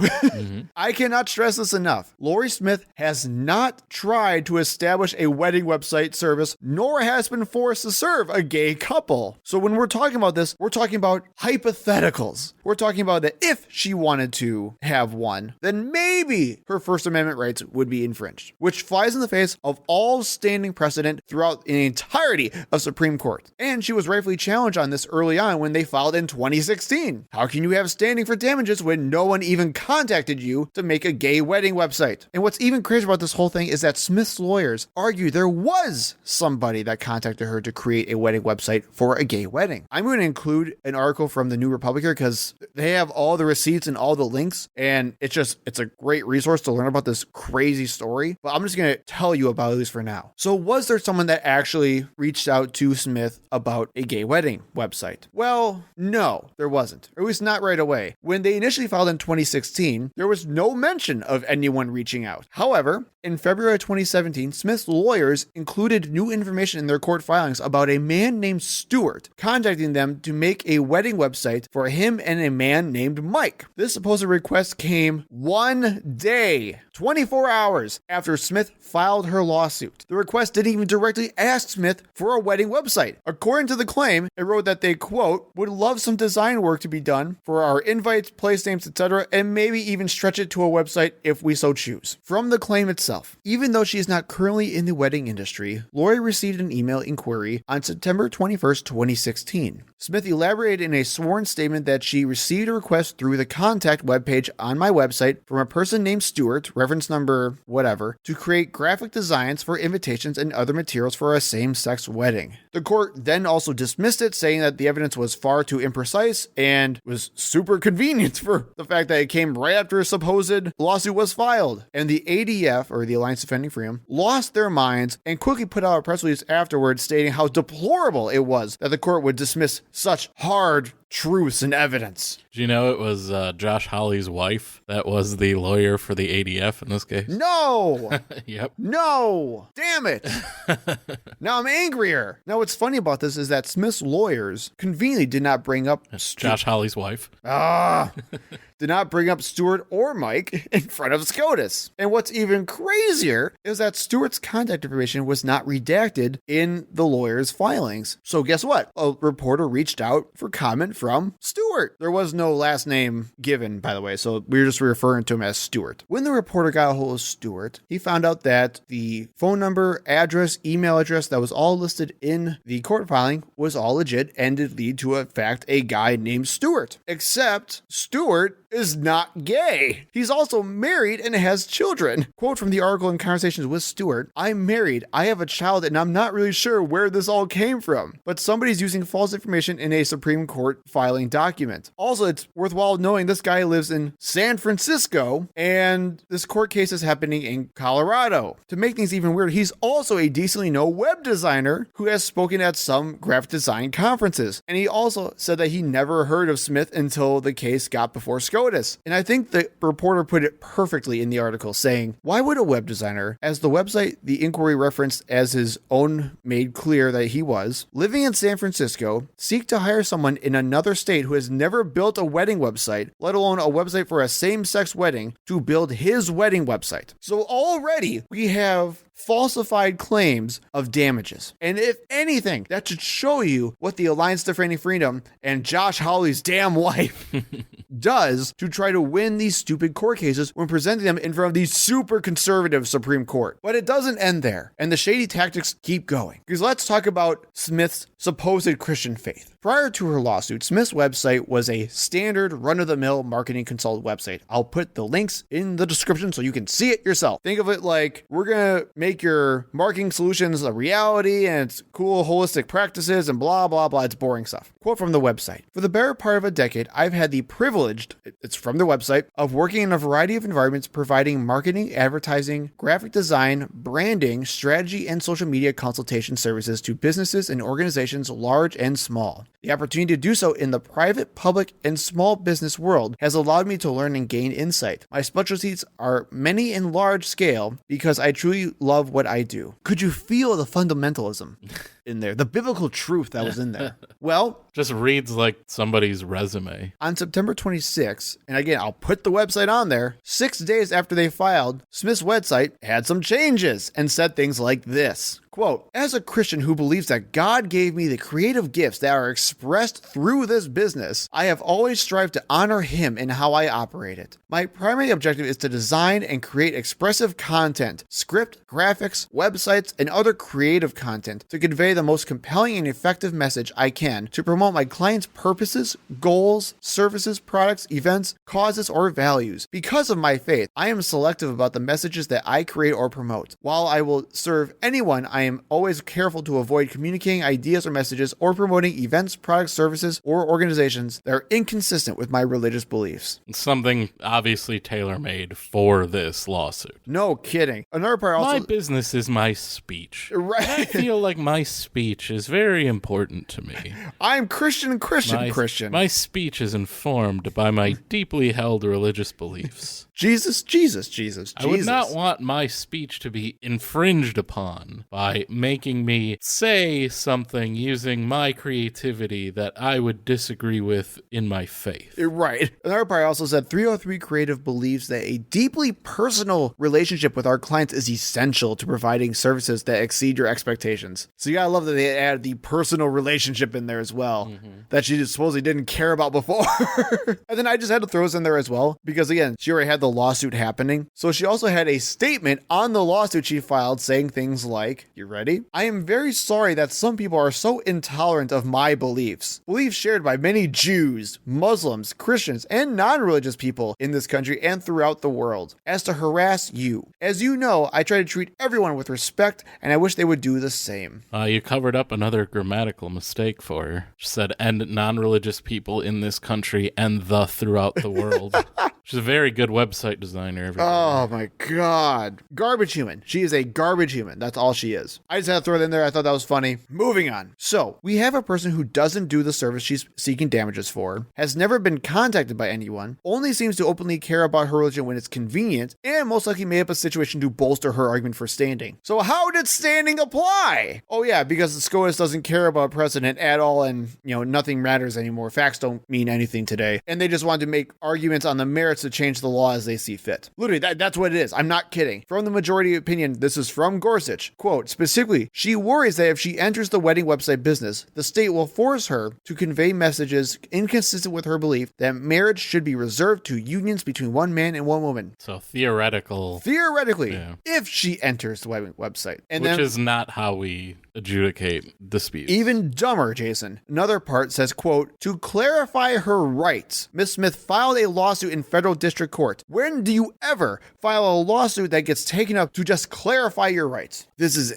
I cannot stress this enough. Lori Smith has not tried to establish a wedding website service, nor has been forced to serve a gay couple. So when we're talking about this, we're talking about hypotheticals. We're talking about that if she wanted to have one, then maybe her First Amendment rights would be infringed, which flies in the face of all standing precedent throughout the entirety of Supreme Court. And she was rightfully challenged on this early on when they filed in 2016. How can you have standing for damages when no one even contacted you to make a gay wedding website? And what's even crazier about this whole thing is that Smith's lawyers argue there was somebody that contacted her to create a wedding website for a gay wedding. I'm going to include an article from the New Republic here because they have all the receipts and all the links, and it's a great resource to learn about this crazy story. But I'm just going to tell you about it at least for now. So was there someone that actually reached out to Smith about a gay wedding website? Well, no, there wasn't. Or at least not right away. When they initially filed in 2016, there was no mention of anyone reaching out. However, in February 2017, Smith's lawyers included new information in their court filings about a man named Stewart contacting them to make a wedding website for him and a man named Mike. This supposed request came one day, 24 hours after Smith filed her lawsuit. The request didn't even directly ask Smith for a wedding website. According to the claim, it wrote that they, quote, would love some design work to be done for our invites, place names, etc., and maybe even stretch it to a website if we so choose. From the claim itself, even though she is not currently in the wedding industry, Lori received an email inquiry on September 21st, 2016. Smith elaborated in a sworn statement that she received a request through the contact webpage on my website from a person named Stewart, reference number whatever, to create graphic designs for invitations and other materials for a same-sex wedding. The court then also dismissed it, saying that the evidence was far too imprecise and was super convenient for the fact that it came right after a supposed lawsuit was filed. And the ADF, or the Alliance Defending Freedom, lost their minds and quickly put out a press release afterwards stating how deplorable it was that the court would dismiss such hard truths and evidence. Do you know it was Josh Hawley's wife that was the lawyer for the ADF in this case? No! Yep. No! Damn it! Now I'm angrier. Now what's funny about this is that Smith's lawyers conveniently did not bring up Josh Hawley's wife. Did not bring up Stewart or Mike in front of SCOTUS. And what's even crazier is that Stewart's contact information was not redacted in the lawyer's filings. So guess what? A reporter reached out for comment from Stewart. There was no last name given, by the way, so we were just referring to him as Stewart. When the reporter got a hold of Stewart, he found out that the phone number, address, email address that was all listed in the court filing was all legit and did lead to, in fact, a guy named Stewart. Except Stewart is not gay. He's also married and has children. Quote from the article in Conversations with Stewart, I'm married, I have a child, and I'm not really sure where this all came from, but somebody's using false information in a Supreme Court filing document. Also, it's worthwhile knowing this guy lives in San Francisco, and this court case is happening in Colorado. To make things even weirder, he's also a decently known web designer who has spoken at some graphic design conferences. And he also said that he never heard of Smith until the case got before SCOTUS. And I think the reporter put it perfectly in the article, saying, why would a web designer, as the website the inquiry referenced as his own made clear that he was, living in San Francisco, seek to hire someone in another state who has never built a wedding website, let alone a website for a same-sex wedding, to build his wedding website? So already we have falsified claims of damages. And if anything, that should show you what the Alliance Defending Freedom and Josh Hawley's damn wife does to try to win these stupid court cases when presenting them in front of the super conservative Supreme Court. But it doesn't end there, and the shady tactics keep going. Because let's talk about Smith's supposed Christian faith. Prior to her lawsuit, Smith's website was a standard run-of-the-mill marketing consultant website. I'll put the links in the description so you can see it yourself. Think of it like, we're going to make your marketing solutions a reality, and it's cool holistic practices and blah, blah, blah. It's boring stuff. Quote from the website. For the better part of a decade, I've had the privilege privileged, it's from their website, of working in a variety of environments providing marketing, advertising, graphic design, branding, strategy, and social media consultation services to businesses and organizations large and small. The opportunity to do so in the private, public, and small business world has allowed me to learn and gain insight. My specialties are many and large scale because I truly love what I do. Could you feel the fundamentalism in there? The biblical truth that was in there. Well, Just reads like somebody's resume. on September 26th, and again, I'll put the website on there, 6 days after they filed, Smith's website had some changes and said things like this. Quote, as a Christian who believes that God gave me the creative gifts that are expressed through this business, I have always strived to honor him in how I operate it. My primary objective is to design and create expressive content, script, graphics, websites, and other creative content to convey the most compelling and effective message I can to promote my clients' purposes, goals, services, products, events, causes, or values. Because of my faith, I am selective about the messages that I create or promote. While I will serve anyone, I am always careful to avoid communicating ideas or messages or promoting events, products, services, or organizations that are inconsistent with my religious beliefs. Something obviously tailor-made for this lawsuit. No kidding. Another part also... My business is my speech. Right. And I feel like my speech is very important to me. I'm Christian. My speech is informed by my deeply held religious beliefs. Jesus. I would not want my speech to be infringed upon by making me say something using my creativity that I would disagree with in my faith. Right. Another part also said 303 Creative believes that a deeply personal relationship with our clients is essential to providing services that exceed your expectations. So you gotta love that they added the personal relationship in there as well, that she just supposedly didn't care about before. And then I just had to throw this in there as well, because again, she already had the lawsuit happening. So she also had a statement on the lawsuit she filed saying things like, you ready? I am very sorry that some people are so intolerant of my beliefs shared by many Jews, Muslims, Christians, and non-religious people in this country and throughout the world, as to harass you. As you know, I try to treat everyone with respect, and I wish they would do the same. You covered up another grammatical mistake for her. She said, and non-religious people in this country and throughout the world. She's a very good website designer. Everybody. Oh my God. Garbage human. She is a garbage human. That's all she is. I just had to throw it in there. I thought that was funny. Moving on. So we have a person who doesn't do the service she's seeking damages for, has never been contacted by anyone, only seems to openly care about her religion when it's convenient, and most likely made up a situation to bolster her argument for standing. So how did standing apply? Oh yeah, because the SCOTUS doesn't care about precedent at all, and nothing matters anymore. Facts don't mean anything today. And they just wanted to make arguments on the merits to change the law as they see fit. Literally, that's what it is. I'm not kidding. From the majority opinion, this is from Gorsuch. Quote, specifically, she worries that if she enters the wedding website business, the state will force her to convey messages inconsistent with her belief that marriage should be reserved to unions between one man and one woman. So theoretically, yeah. If she enters the wedding website. Which is not how we adjudicate disputes. Even dumber, Jason. Another part says, quote, to clarify her rights, Ms. Smith filed a lawsuit in federal district court. When do you ever file a lawsuit that gets taken up to just clarify your rights? This is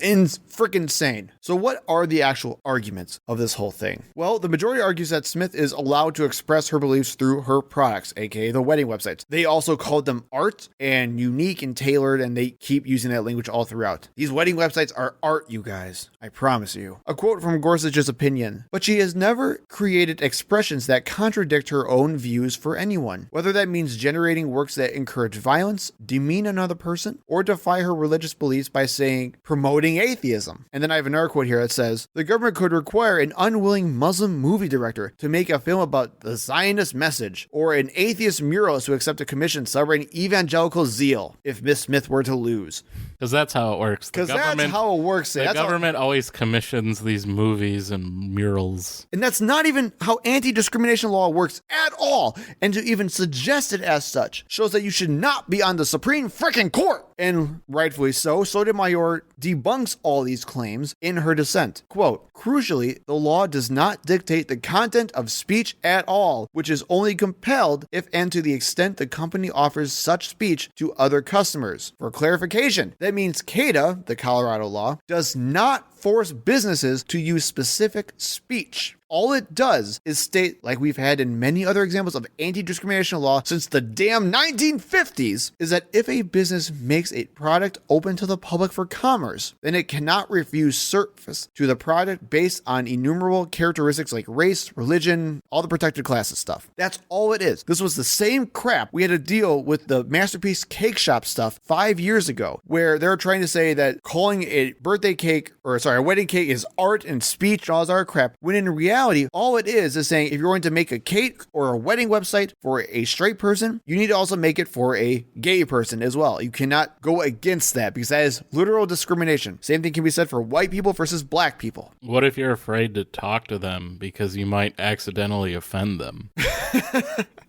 freaking insane. So what are the actual arguments of this whole thing? Well, the majority argues that Smith is allowed to express her beliefs through her products, aka the wedding websites. They also called them art and unique and tailored, and they keep using that language all throughout. These wedding websites are art, you guys. I promise you. A quote from Gorsuch's opinion, but she has never created expressions that contradict her own views for anyone, whether that means generating works that encourage violence, demean another person, or defy her religious beliefs by saying, promoting atheism. And then I have another quote here that says, the government could require an unwilling Muslim movie director to make a film about the Zionist message, or an atheist muralist to accept a commission celebrating evangelical zeal if Miss Smith were to lose. Because that's how it works. Because that's how it works. The government always commissions these movies and murals. And that's not even how anti-discrimination law works at all. And to even suggest it as such shows that you should not be on the Supreme freaking Court. And rightfully so. Sotomayor debunks all these claims in her dissent. Quote, crucially, the law does not dictate the content of speech at all, which is only compelled if and to the extent the company offers such speech to other customers. For clarification, that means CADA, the Colorado law, does not force businesses to use specific speech. All it does is state, like we've had in many other examples of anti-discrimination law since the damn 1950s, is that if a business makes a product open to the public for commerce, then it cannot refuse service to the product based on innumerable characteristics like race, religion, all the protected classes stuff. That's all it is. This was the same crap we had to deal with the Masterpiece Cake Shop stuff 5 years ago, where they're trying to say that calling a wedding cake is art and speech and all this other crap, when in reality, all it is saying if you're going to make a cake or a wedding website for a straight person, you need to also make it for a gay person as well. You cannot go against that because that is literal discrimination. Same thing can be said for white people versus black people. What if you're afraid to talk to them because you might accidentally offend them?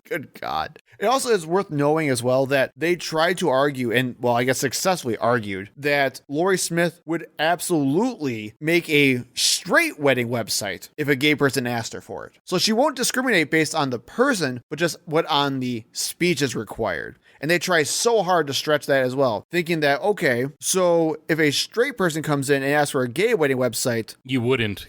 Good God. It also is worth knowing as well that they tried to argue, and well, I guess successfully argued, that Lori Smith would absolutely make a straight wedding website if a gay person asked her for it. So she won't discriminate based on the person, but just what on the speech is required. And they try so hard to stretch that as well, thinking that, okay, so if a straight person comes in and asks for a gay wedding website, they wouldn't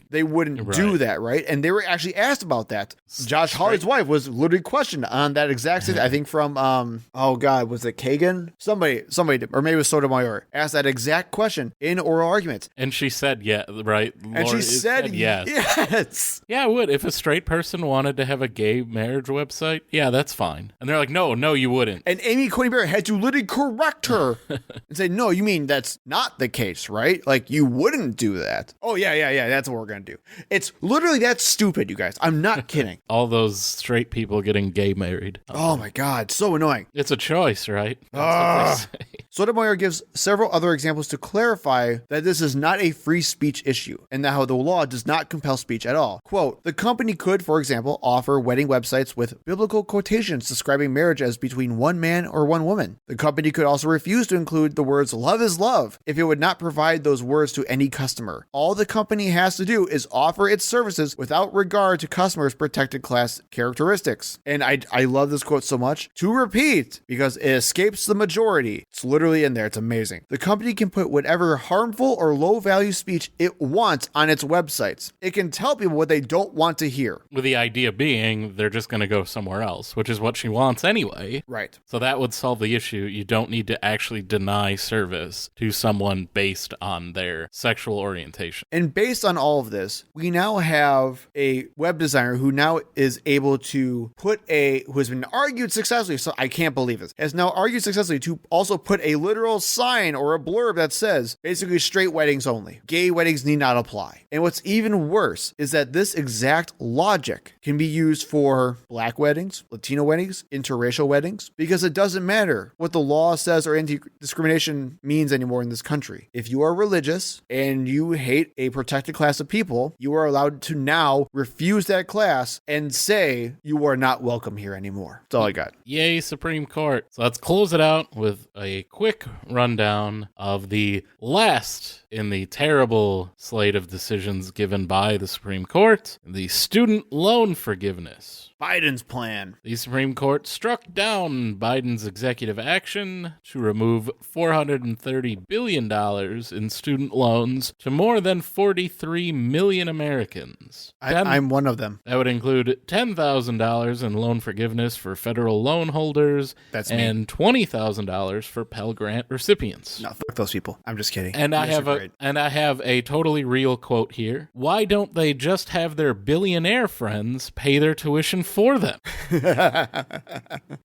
do that, right? And they were actually asked about that. Josh Hawley's wife was literally questioned on that exact thing. I think from, was it Kagan? Somebody did, or maybe it was Sotomayor, asked that exact question in oral argument. And she said, yeah, right? And she said yes. Yes. Yeah, I would. If a straight person wanted to have a gay marriage website, yeah, that's fine. And they're like, no, you wouldn't. And Amy Coney Barrett had to literally correct her and say, no, you mean that's not the case, right? Like, you wouldn't do that. Oh, yeah, that's what we're going to do. It's literally that stupid, you guys. I'm not kidding. All those straight people getting gay married. Oh, my God. So annoying. It's a choice, right? That's what they say. Sotomayor gives several other examples to clarify that this is not a free speech issue and that how the law does not compel speech at all. Quote, the company could, for example, offer wedding websites with biblical quotations describing marriage as between one man or one woman. The company could also refuse to include the words love is love if it would not provide those words to any customer. All the company has to do is offer its services without regard to customers' protected class characteristics. And I love this quote so much. To repeat, because it escapes the majority. It's literally in there. It's amazing. The company can put whatever harmful or low value speech it wants on its websites. It can tell people what they don't want to hear. With the idea being they're just going to go somewhere else, which is what she wants anyway. Right. So that would solve the issue. You don't need to actually deny service to someone based on their sexual orientation. And based on all of this, we now have a web designer who now is able to who has been argued successfully, so I can't believe this, has now argued successfully to also put a literal sign or a blurb that says basically straight weddings only. Gay weddings need not apply. And what's even worse is that this exact logic can be used for black weddings, Latino weddings, interracial weddings, because it doesn't matter what the law says or anti-discrimination means anymore in this country. If you are religious and you hate a protected class of people, you are allowed to now refuse that class and say you are not welcome here anymore. That's all I got. Yay, Supreme Court. So let's close it out with a quick rundown of the last in the terrible slate of decisions given by the Supreme Court, the student loan forgiveness. Biden's plan. The Supreme Court struck down Biden's executive action to remove $430 billion in student loans to more than 43 million Americans. I'm one of them. That would include $10,000 in loan forgiveness for federal loan holders. That's me. And $20,000 for Pell Grant recipients. No, fuck those people. I'm just kidding. And I have a totally real quote here. Why don't they just have their billionaire friends pay their tuition for them?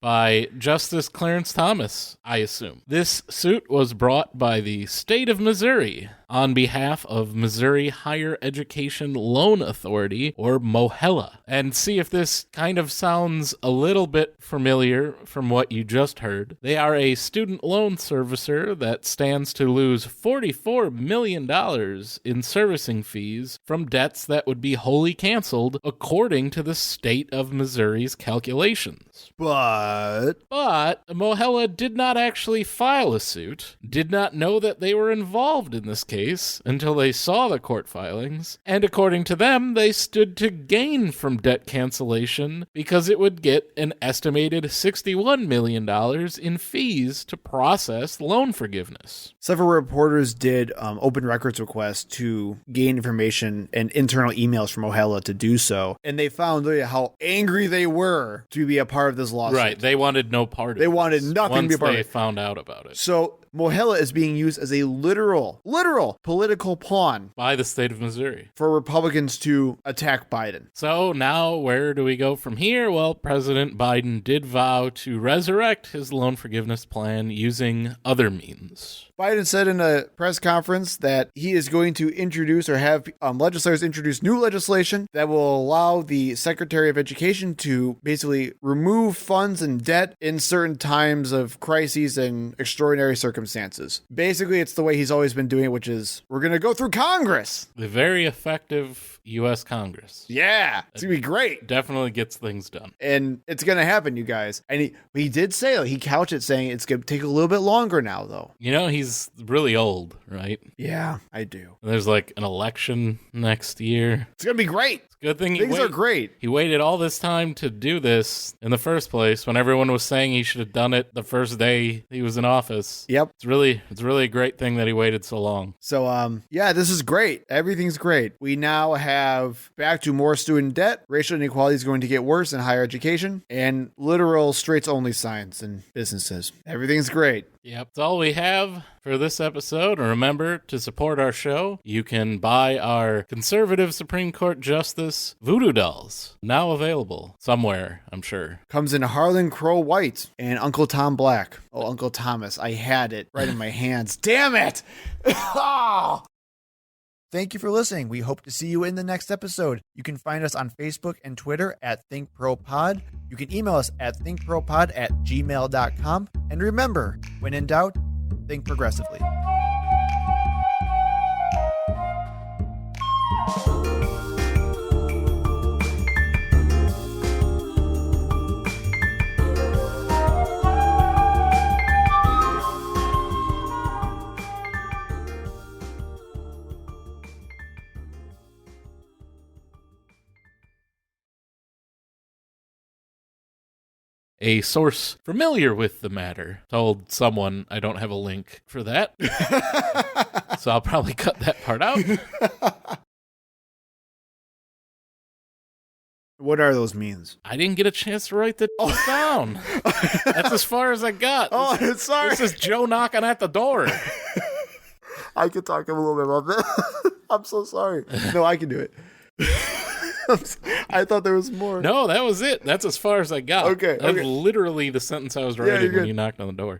By Justice Clarence Thomas, I assume. This suit was brought by the state of Missouri on behalf of Missouri Higher Education Loan Authority, or MOHELA. And see if this kind of sounds a little bit familiar from what you just heard. They are a student loan servicer that stands to lose $44 million in servicing fees from debts that would be wholly canceled according to the state of Missouri's calculations. But MOHELA did not actually file a suit, did not know that they were involved in this case, case until they saw the court filings, and according to them, they stood to gain from debt cancellation because it would get an estimated $61 million in fees to process loan forgiveness. Several reporters did open records requests to gain information and internal emails from Mohela to do so, and they found how angry they were to be a part of this lawsuit. Right, they wanted no part of it. They wanted nothing to be a part of it. Once they found out about it. So Mohela is being used as a literal political pawn By the state of Missouri. for Republicans to attack Biden. So now where do we go from here? Well, President Biden did vow to resurrect his loan forgiveness plan using other means. Biden said in a press conference that he is going to introduce or have legislators introduce new legislation that will allow the Secretary of Education to basically remove funds and debt in certain times of crises and extraordinary circumstances. Basically, it's the way he's always been doing it, which is we're going to go through Congress. The very effective U.S. Congress. Yeah, it's going to be great. Definitely gets things done. And it's going to happen, you guys. And he did say, he couched it saying it's going to take a little bit longer now, though. You know, he's really old, right? Yeah, I do. There's like an election next year. It's going to be great. Good thing Things are great. He waited all this time to do this in the first place when everyone was saying he should have done it the first day he was in office. Yep. It's really a great thing that he waited so long. So, yeah, this is great. Everything's great. We now have back to more student debt. Racial inequality is going to get worse in higher education, and literal straights-only signs in businesses. Everything's great. Yep. That's all we have for this episode. And remember, to support our show, you can buy our conservative Supreme Court Justice Voodoo Dolls. Now available somewhere, I'm sure. Comes in Harlan Crow White and Uncle Tom Black. Oh, Uncle Thomas. I had it right in my hands. Damn it! Oh! Thank you for listening. We hope to see you in the next episode. You can find us on Facebook and Twitter at ThinkProPod. You can email us at thinkpropod@gmail.com. And remember, when in doubt, think progressively. A source familiar with the matter told someone I don't have a link for that. So I'll probably cut that part out. What are those means? I didn't get a chance to write that down. That's as far as I got. Oh, sorry. This is Joe knocking at the door. I could talk a little bit about that. I'm so sorry. No, I can do it. I thought there was more. No, that was it. That's as far as I got. Okay. That was literally the sentence I was writing when you knocked on the door.